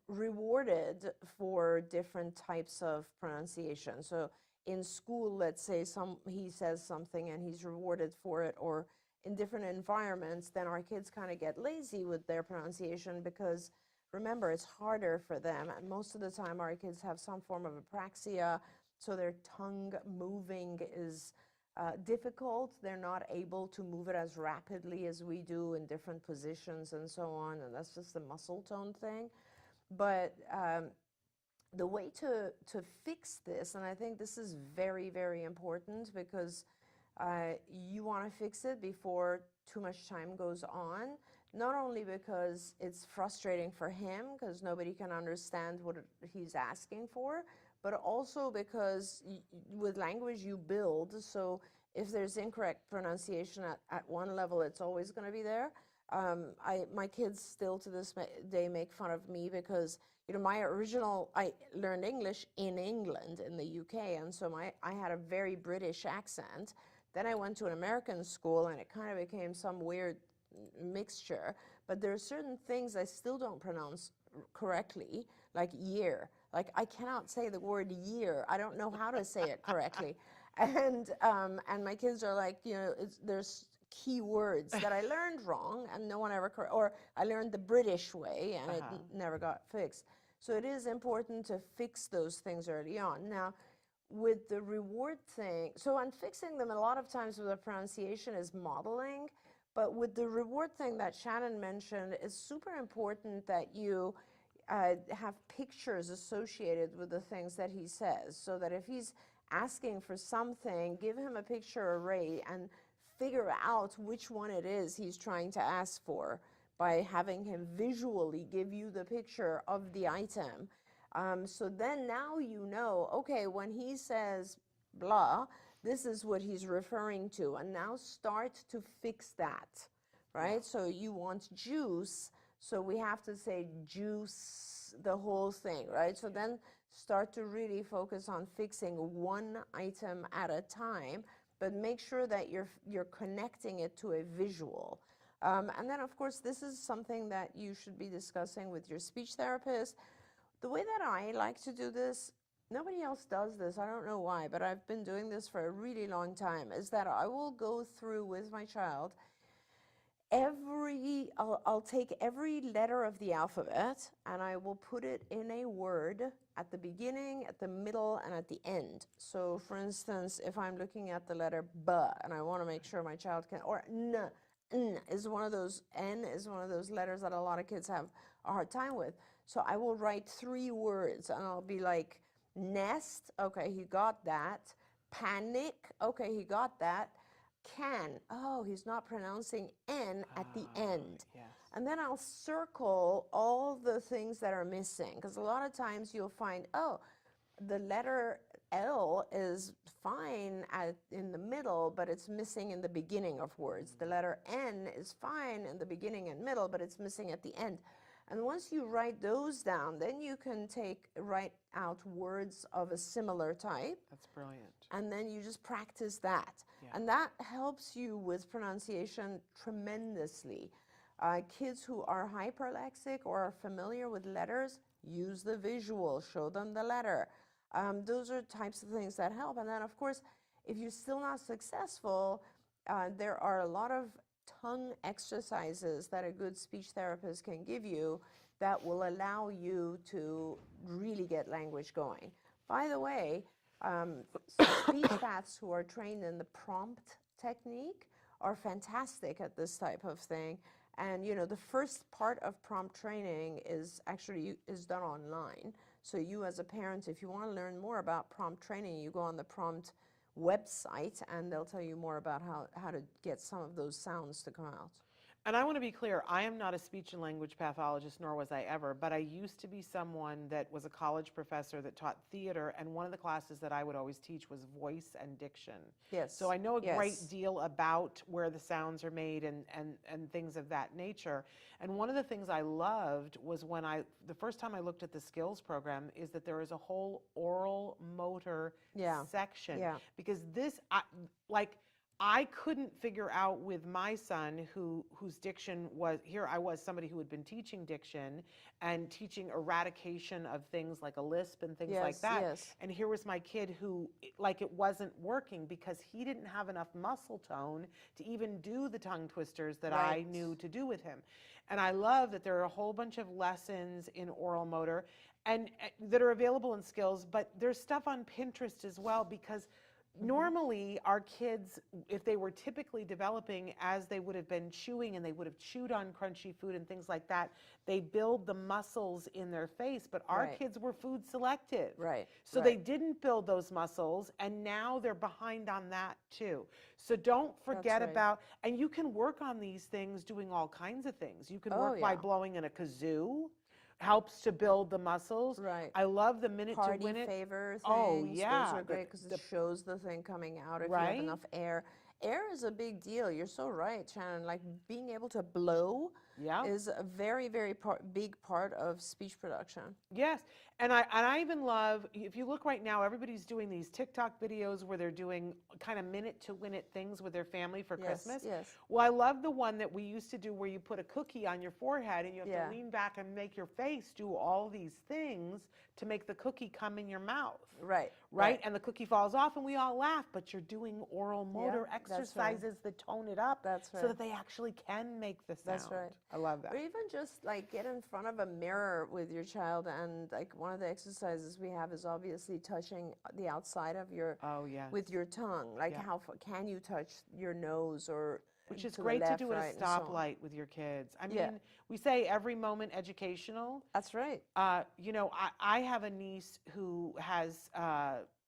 rewarded for different types of pronunciation. So in school, let's say he says something and he's rewarded for it, or in different environments, then our kids kind of get lazy with their pronunciation because, remember, it's harder for them. And most of the time, our kids have some form of apraxia, so their tongue moving is difficult. They're not able to move it as rapidly as we do in different positions and so on, and that's just a muscle tone thing. But the way to fix this, and I think this is very, very important, because you want to fix it before too much time goes on, not only because it's frustrating for him, because nobody can understand what he's asking for, but also because with language you build, so if there's incorrect pronunciation at one level, it's always going to be there. My kids still to this day make fun of me because, I learned English in England, in the UK, and so I had a very British accent. Then I went to an American school, and it kind of became some weird mixture. But there are certain things I still don't pronounce correctly, like year. Like, I cannot say the word year. I don't know how to say it correctly. And my kids are like, there's key words that I learned wrong, and no one ever, or I learned the British way, and it never got fixed. So it is important to fix those things early on. Now, with the reward thing, so on fixing them, a lot of times with the pronunciation is modeling, but with the reward thing that Shannon mentioned, it's super important that you have pictures associated with the things that he says, so that if he's asking for something, give him a picture array and figure out which one it is he's trying to ask for by having him visually give you the picture of the item. So then now you know, okay, when he says blah, this is what he's referring to, and now start to fix that, right? Yeah. So you want juice, so we have to say juice, the whole thing, right? So then start to really focus on fixing one item at a time, but make sure that you're connecting it to a visual. And then, of course, this is something that you should be discussing with your speech therapist. The way that I like to do this, nobody else does this, I don't know why, but I've been doing this for a really long time, is that I will go through with my child I'll take every letter of the alphabet and I will put it in a word at the beginning, at the middle, and at the end. So for instance, if I'm looking at the letter B and I want to make sure my child can, or N is one of those, N is one of those letters that a lot of kids have a hard time with. So I will write 3 words and I'll be like, nest, okay, he got that. Panic, okay, he got that. Can, oh, he's not pronouncing N at the end. Yes. And then I'll circle all the things that are missing, because a lot of times you'll find, oh, the letter L is fine in the middle, but it's missing in the beginning of words. The letter N is fine in the beginning and middle, but it's missing at the end. And once you write those down, then you can write out words of a similar type. That's brilliant. And then you just practice that. Yeah. And that helps you with pronunciation tremendously. Kids who are hyperlexic or are familiar with letters, use the visual, show them the letter. Those are types of things that help. And then, of course, if you're still not successful, there are a lot of tongue exercises that a good speech therapist can give you that will allow you to really get language going. By the way, speech paths who are trained in the prompt technique are fantastic at this type of thing. And the first part of prompt training is done online. So you as a parent, if you want to learn more about prompt training, you go on the prompt website and they'll tell you more about how to get some of those sounds to come out. And I want to be clear, I am not a speech and language pathologist, nor was I ever, but I used to be someone that was a college professor that taught theater, and one of the classes that I would always teach was voice and diction. Yes. So I know a Yes. great deal about where the sounds are made and things of that nature. And one of the things I loved was when the first time I looked at the skills program, is that there is a whole oral motor section. Yeah. Because I couldn't figure out with my son whose diction was, here I was somebody who had been teaching diction and teaching eradication of things like a lisp and things like that. Yes. And here was my kid who, like, it wasn't working because he didn't have enough muscle tone to even do the tongue twisters that I knew to do with him. And I love that there are a whole bunch of lessons in oral motor and that are available in skills, but there's stuff on Pinterest as well, because normally our kids, if they were typically developing as they would have been chewing and they would have chewed on crunchy food and things like that, they build the muscles in their face, but our kids were food selective. Right. So they didn't build those muscles, and now they're behind on that too. So don't forget about, and you can work on these things doing all kinds of things. You can work by blowing in a kazoo. Helps to build the muscles. Right. I love the minute Party to win it. favor things. Oh, yeah. Those are great because it shows the thing coming out if you Right? have enough air. Air is a big deal. You're so right, Shannon. Like being able to blow is a very, very big part of speech production. Yes. And I even love, if you look right now, everybody's doing these TikTok videos where they're doing kind of minute to win it things with their family for Christmas. Yes. Well, I love the one that we used to do where you put a cookie on your forehead and you have to lean back and make your face do all these things to make the cookie come in your mouth. Right? And the cookie falls off and we all laugh, but you're doing oral motor exercises that tone it up so that they actually can make the sound. That's right. I love that. Or even just like get in front of a mirror with your child, and like one of the exercises we have is obviously touching the outside of your with your tongue. Like how can you touch your nose or which is to great the left, to do at right, a and so on. stoplight with your kids. I mean, we say every moment educational. That's right. You know, I have a niece who has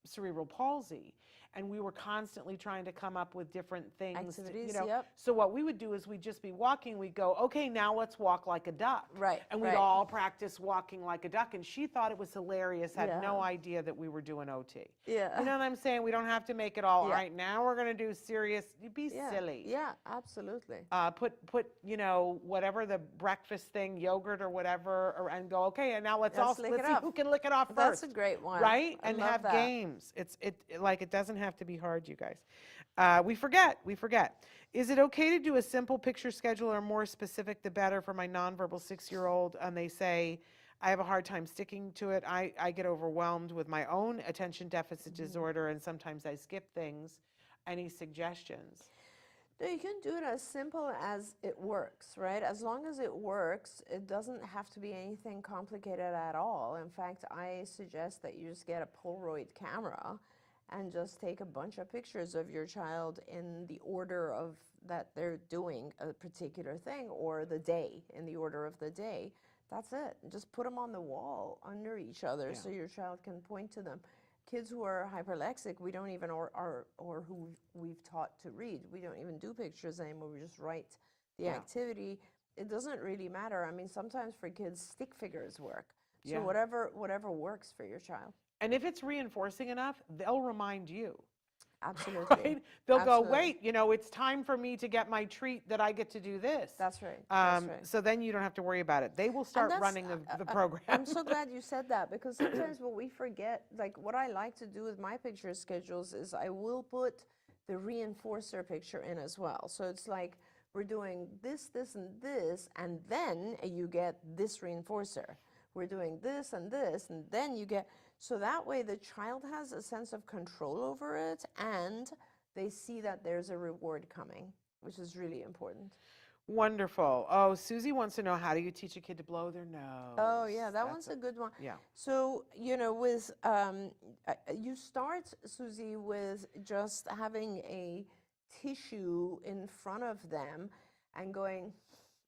cerebral palsy, and we were constantly trying to come up with different things. Activities, you know, so what we would do is we'd just be walking. We'd go, okay, now let's walk like a duck. Right. And we'd all practice walking like a duck. And she thought it was hilarious, had no idea that we were doing OT. Yeah. You know what I'm saying? We don't have to make it all right. Now we're going to do serious. Be silly. Yeah, absolutely. Put you know, whatever the breakfast thing, yogurt or whatever, and go, okay, and now let's see who can lick it off first. That's a great one. Right? I And love have that. games. It doesn't have to be hard, you guys. We forget. Is it okay to do a simple picture schedule, or more specific the better, for my nonverbal 6-year-old? And they say, I have a hard time sticking to it. I get overwhelmed with my own attention deficit disorder, and sometimes I skip things. Any suggestions? No, you can do it as simple as it works, right? As long as it works, it doesn't have to be anything complicated at all. In fact, I suggest that you just get a Polaroid camera and just take a bunch of pictures of your child in the order of that they're doing a particular thing, or the day, in the order of the day. That's it. Just put them on the wall under each other so your child can point to them. Kids who are hyperlexic, we don't even, or who we've taught to read, we don't even do pictures anymore. We just write the activity. It doesn't really matter. I mean, sometimes for kids, stick figures work. So whatever works for your child. And if it's reinforcing enough, they'll remind you. Absolutely. Right? They'll go, wait, you know, it's time for me to get my treat that I get to do this. That's right. That's right. So then you don't have to worry about it. They will start running the program. I'm so glad you said that, because sometimes what we forget, like what I like to do with my picture schedules is I will put the reinforcer picture in as well. So it's like we're doing this, and this, and then you get this reinforcer. We're doing this, and then you get, so that way the child has a sense of control over it, and they see that there's a reward coming, which is really important. Wonderful. Oh, Susie wants to know, how do you teach a kid to blow their nose? Oh, yeah, that one's a good one. Yeah. So, you know, with, you start, Susie, with just having a tissue in front of them and going,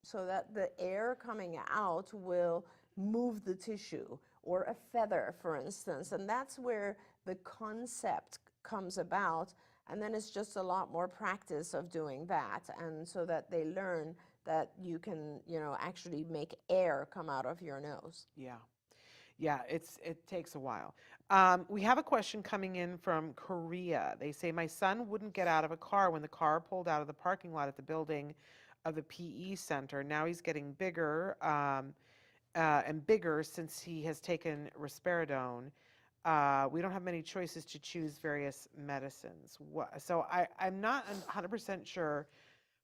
so that the air coming out will move the tissue, or a feather, for instance. And that's where the concept comes about. And then it's just a lot more practice of doing that, and so that they learn that you can, actually make air come out of your nose. Yeah. Yeah, it takes a while. We have a question coming in from Korea. They say, my son wouldn't get out of a car when the car pulled out of the parking lot at the building of the PE center. Now he's getting bigger and bigger since he has taken risperidone. We don't have many choices to choose various medicines. So I'm not 100% sure.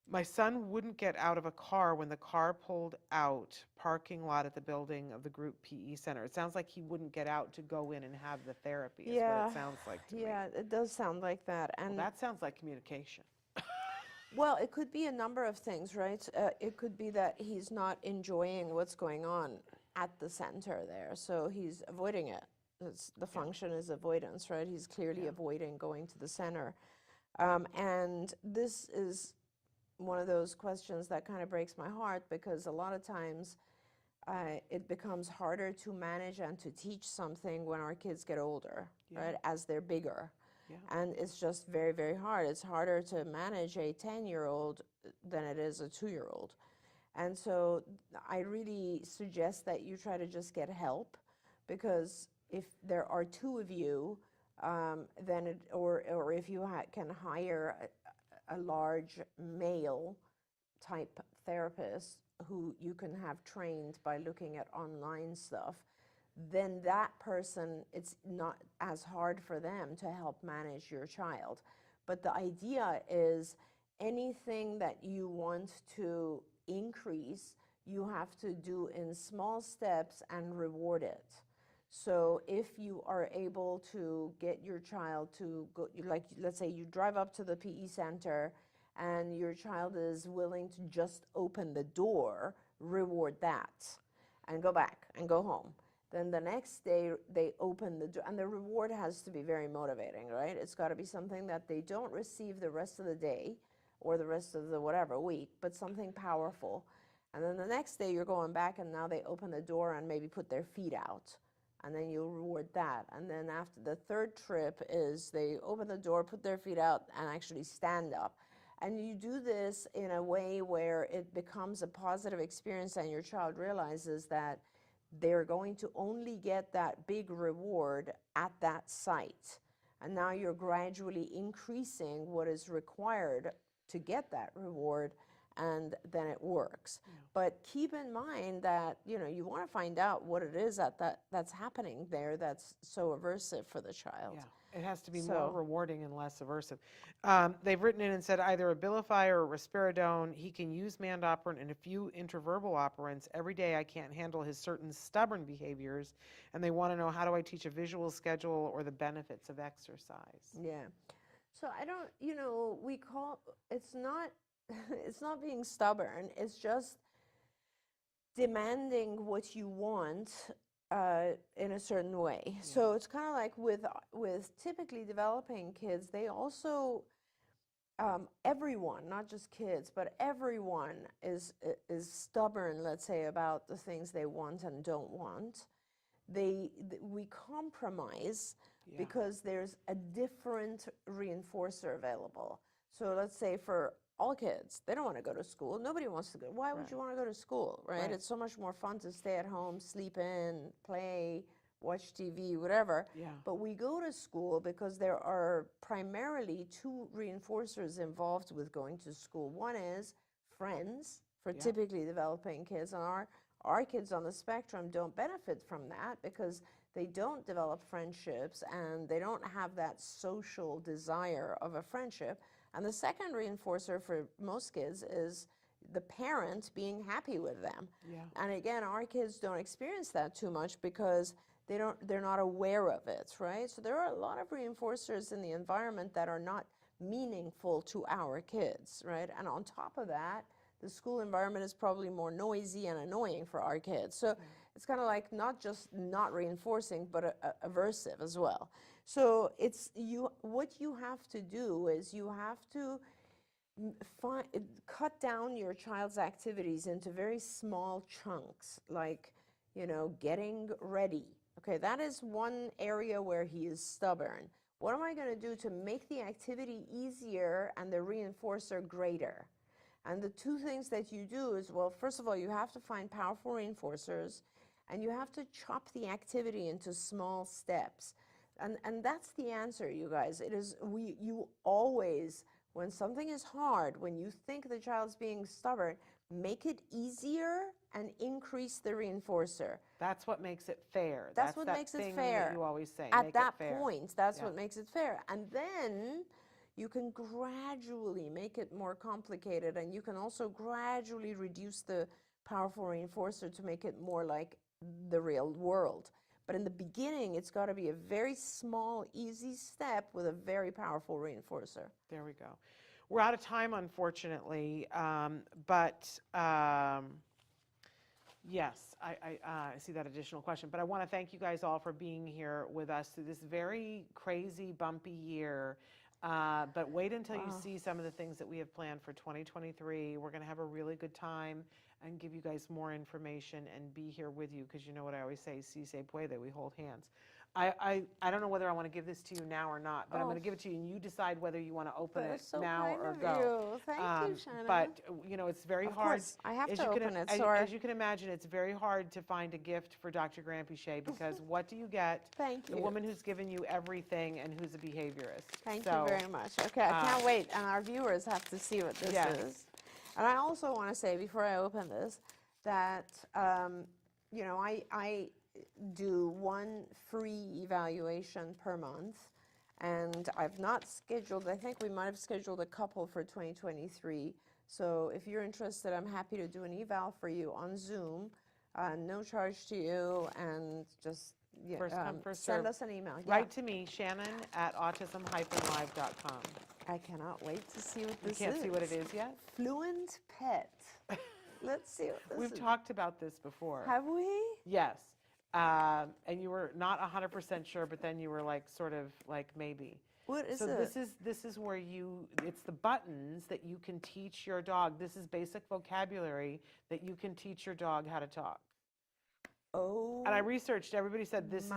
My son wouldn't get out of a car when the car pulled out parking lot at the building of the group PE center. It sounds like he wouldn't get out to go in and have the therapy is what it sounds like to me. Yeah, it does sound like that. And Well, that sounds like communication. well, it could be a number of things, right? It could be that he's not enjoying what's going on at the center there, so he's avoiding it. The function is avoidance, right? He's clearly avoiding going to the center. And this is one of those questions that kind of breaks my heart, because a lot of times it becomes harder to manage and to teach something when our kids get older, right? As they're bigger. Yeah. And it's just very, very hard. It's harder to manage a 10-year-old than it is a 2-year-old. And so I really suggest that you try to just get help, because if there are two of you, then it, or if you can hire a large male type therapist who you can have trained by looking at online stuff, then that person, it's not as hard for them to help manage your child. But the idea is anything that you want to increase, you have to do in small steps and reward it. So if you are able to get your child to go, like let's say you drive up to the PE center and your child is willing to just open the door, reward that and go back and go home. Then the next day they open the door, and the reward has to be very motivating, right? It's got to be something that they don't receive the rest of the day or the rest of the whatever week, but something powerful. And then the next day you're going back and now they open the door and maybe put their feet out. And then you'll reward that. And then after the third trip is they open the door, put their feet out, and actually stand up. And you do this in a way where it becomes a positive experience and your child realizes that they're going to only get that big reward at that site. And now you're gradually increasing what is required to get that reward, and then it works. Yeah. But keep in mind that, you want to find out what it is that's happening there that's so aversive for the child. Yeah, it has to be more rewarding and less aversive. They've written in and said either Abilify or risperidone. He can use mandoperin and a few intraverbal operants. Every day I can't handle his certain stubborn behaviors, and they want to know, how do I teach a visual schedule or the benefits of exercise? Yeah. So I don't, it's not it's not being stubborn, it's just demanding what you want in a certain way. Yeah. So it's kind of like with typically developing kids, they also, everyone, not just kids, but everyone is stubborn, let's say, about the things they want and don't want. We compromise because there's a different reinforcer available. So let's say for all kids, they don't want to go to school. Nobody wants to go. Why would you want to go to school, right? It's so much more fun to stay at home, sleep in, play, watch TV, whatever. Yeah. But we go to school because there are primarily two reinforcers involved with going to school. One is friends for typically developing kids, and our kids on the spectrum don't benefit from that because they don't develop friendships and they don't have that social desire of a friendship. And the second reinforcer for most kids is the parent being happy with them. Yeah. And again, our kids don't experience that too much because they're not aware of it, right? So there are a lot of reinforcers in the environment that are not meaningful to our kids, right? And on top of that, the school environment is probably more noisy and annoying for our kids. So it's kind of like not just not reinforcing, but aversive as well. So what you have to do is you have to cut down your child's activities into very small chunks, like, getting ready. Okay, that is one area where he is stubborn. What am I going to do to make the activity easier and the reinforcer greater? And the two things that you do is, well, first of all, you have to find powerful reinforcers, and you have to chop the activity into small steps. And that's the answer, you guys. It is, you always, when something is hard, when you think the child's being stubborn, make it easier and increase the reinforcer. That's what makes it fair. That's what that makes it thing fair. That you always say. At make that it fair. point, that's Yeah. what makes it fair. And then you can gradually make it more complicated, and you can also gradually reduce the powerful reinforcer to make it more like the real world. But in the beginning, it's got to be a very small, easy step with a very powerful reinforcer. There we go. We're out of time, unfortunately, yes, I see that additional question. But I want to thank you guys all for being here with us through this very crazy, bumpy year. But wait until you see some of the things that we have planned for 2023. We're going to have a really good time and give you guys more information and be here with you, because you know what I always say, si se puede, we hold hands. I don't know whether I want to give this to you now or not, but I'm going to give it to you, and you decide whether you want to open it now or go. Thank you, Shannon. But you know, it's very hard. Course, I have as to you open can, it. as, Sorry. as you can imagine, it's very hard to find a gift for Dr. Granpeesheh, because what do you get? Thank you. The woman who's given you everything and who's a behaviorist. Thank you very much. Okay, I can't wait, and our viewers have to see what this is. And I also want to say, before I open this, that you know, I do one free evaluation per month, and I've not scheduled, I think we might have scheduled a couple for 2023. So if you're interested, I'm happy to do an eval for you on Zoom, no charge to you, and just First come, first send serve. us an email. Write to me, Shannon@autism-live.com. I cannot wait to see what this is. You can't see what it is yet? Fluent Pet. Let's see what this We've is. Talked about this before. Have we? Yes. And you were not 100% sure, but then you were like, sort of like, maybe. What is so it? this is where it's the buttons that you can teach your dog. This is basic vocabulary that you can teach your dog how to talk. Oh. And I researched, everybody said this is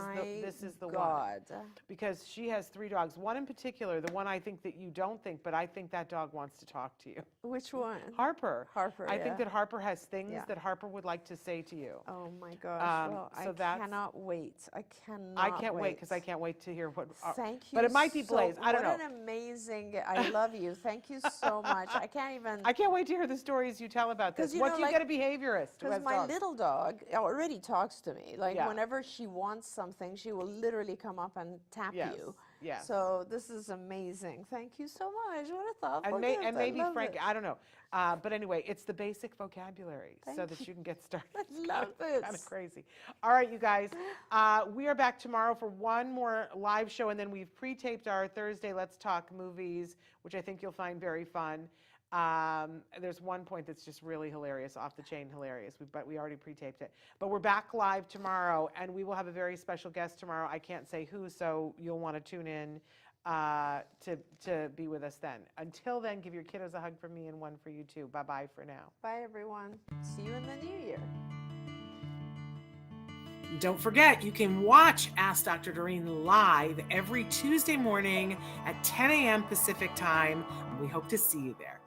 the God. one. Because she has 3 dogs. One in particular, the one I think that you don't think, but I think that dog wants to talk to you. Which one? Harper. Harper, I think that Harper has things Yeah. that Harper would like to say to you. Oh my gosh. Well, so I cannot wait. I cannot I can't wait, because I can't wait to hear what. Thank you. But it might be so- Blaze. I don't know. What an amazing. I love you. Thank you so much. I can't even. I can't wait to hear the stories you tell about this. you What know, do you like- get a behaviorist who Because has my dogs? little dog already talks to me. Like Yeah. whenever she wants something, she will literally come up and tap Yes, you. yes. So this is amazing. Thank you so much. What a thoughtful And, gift. and I maybe love Frank, it. I don't know. But anyway, it's the basic vocabulary so Thank that you. you can get started. I love this. Kind of crazy. All right, you guys. We are back tomorrow for one more live show, and then we've pre-taped our Thursday Let's Talk Movies, which I think you'll find very fun. There's one point that's just really hilarious, off the chain hilarious, but we already pre-taped it. But we're back live tomorrow, and we will have a very special guest tomorrow. I can't say who, so you'll want to tune in to be with us then. Until then, give your kiddos a hug from me and one for you too. Bye-bye for now. Bye, everyone. See you in the new year. Don't forget, you can watch Ask Dr. Doreen live every Tuesday morning at 10 a.m. Pacific time. We hope to see you there.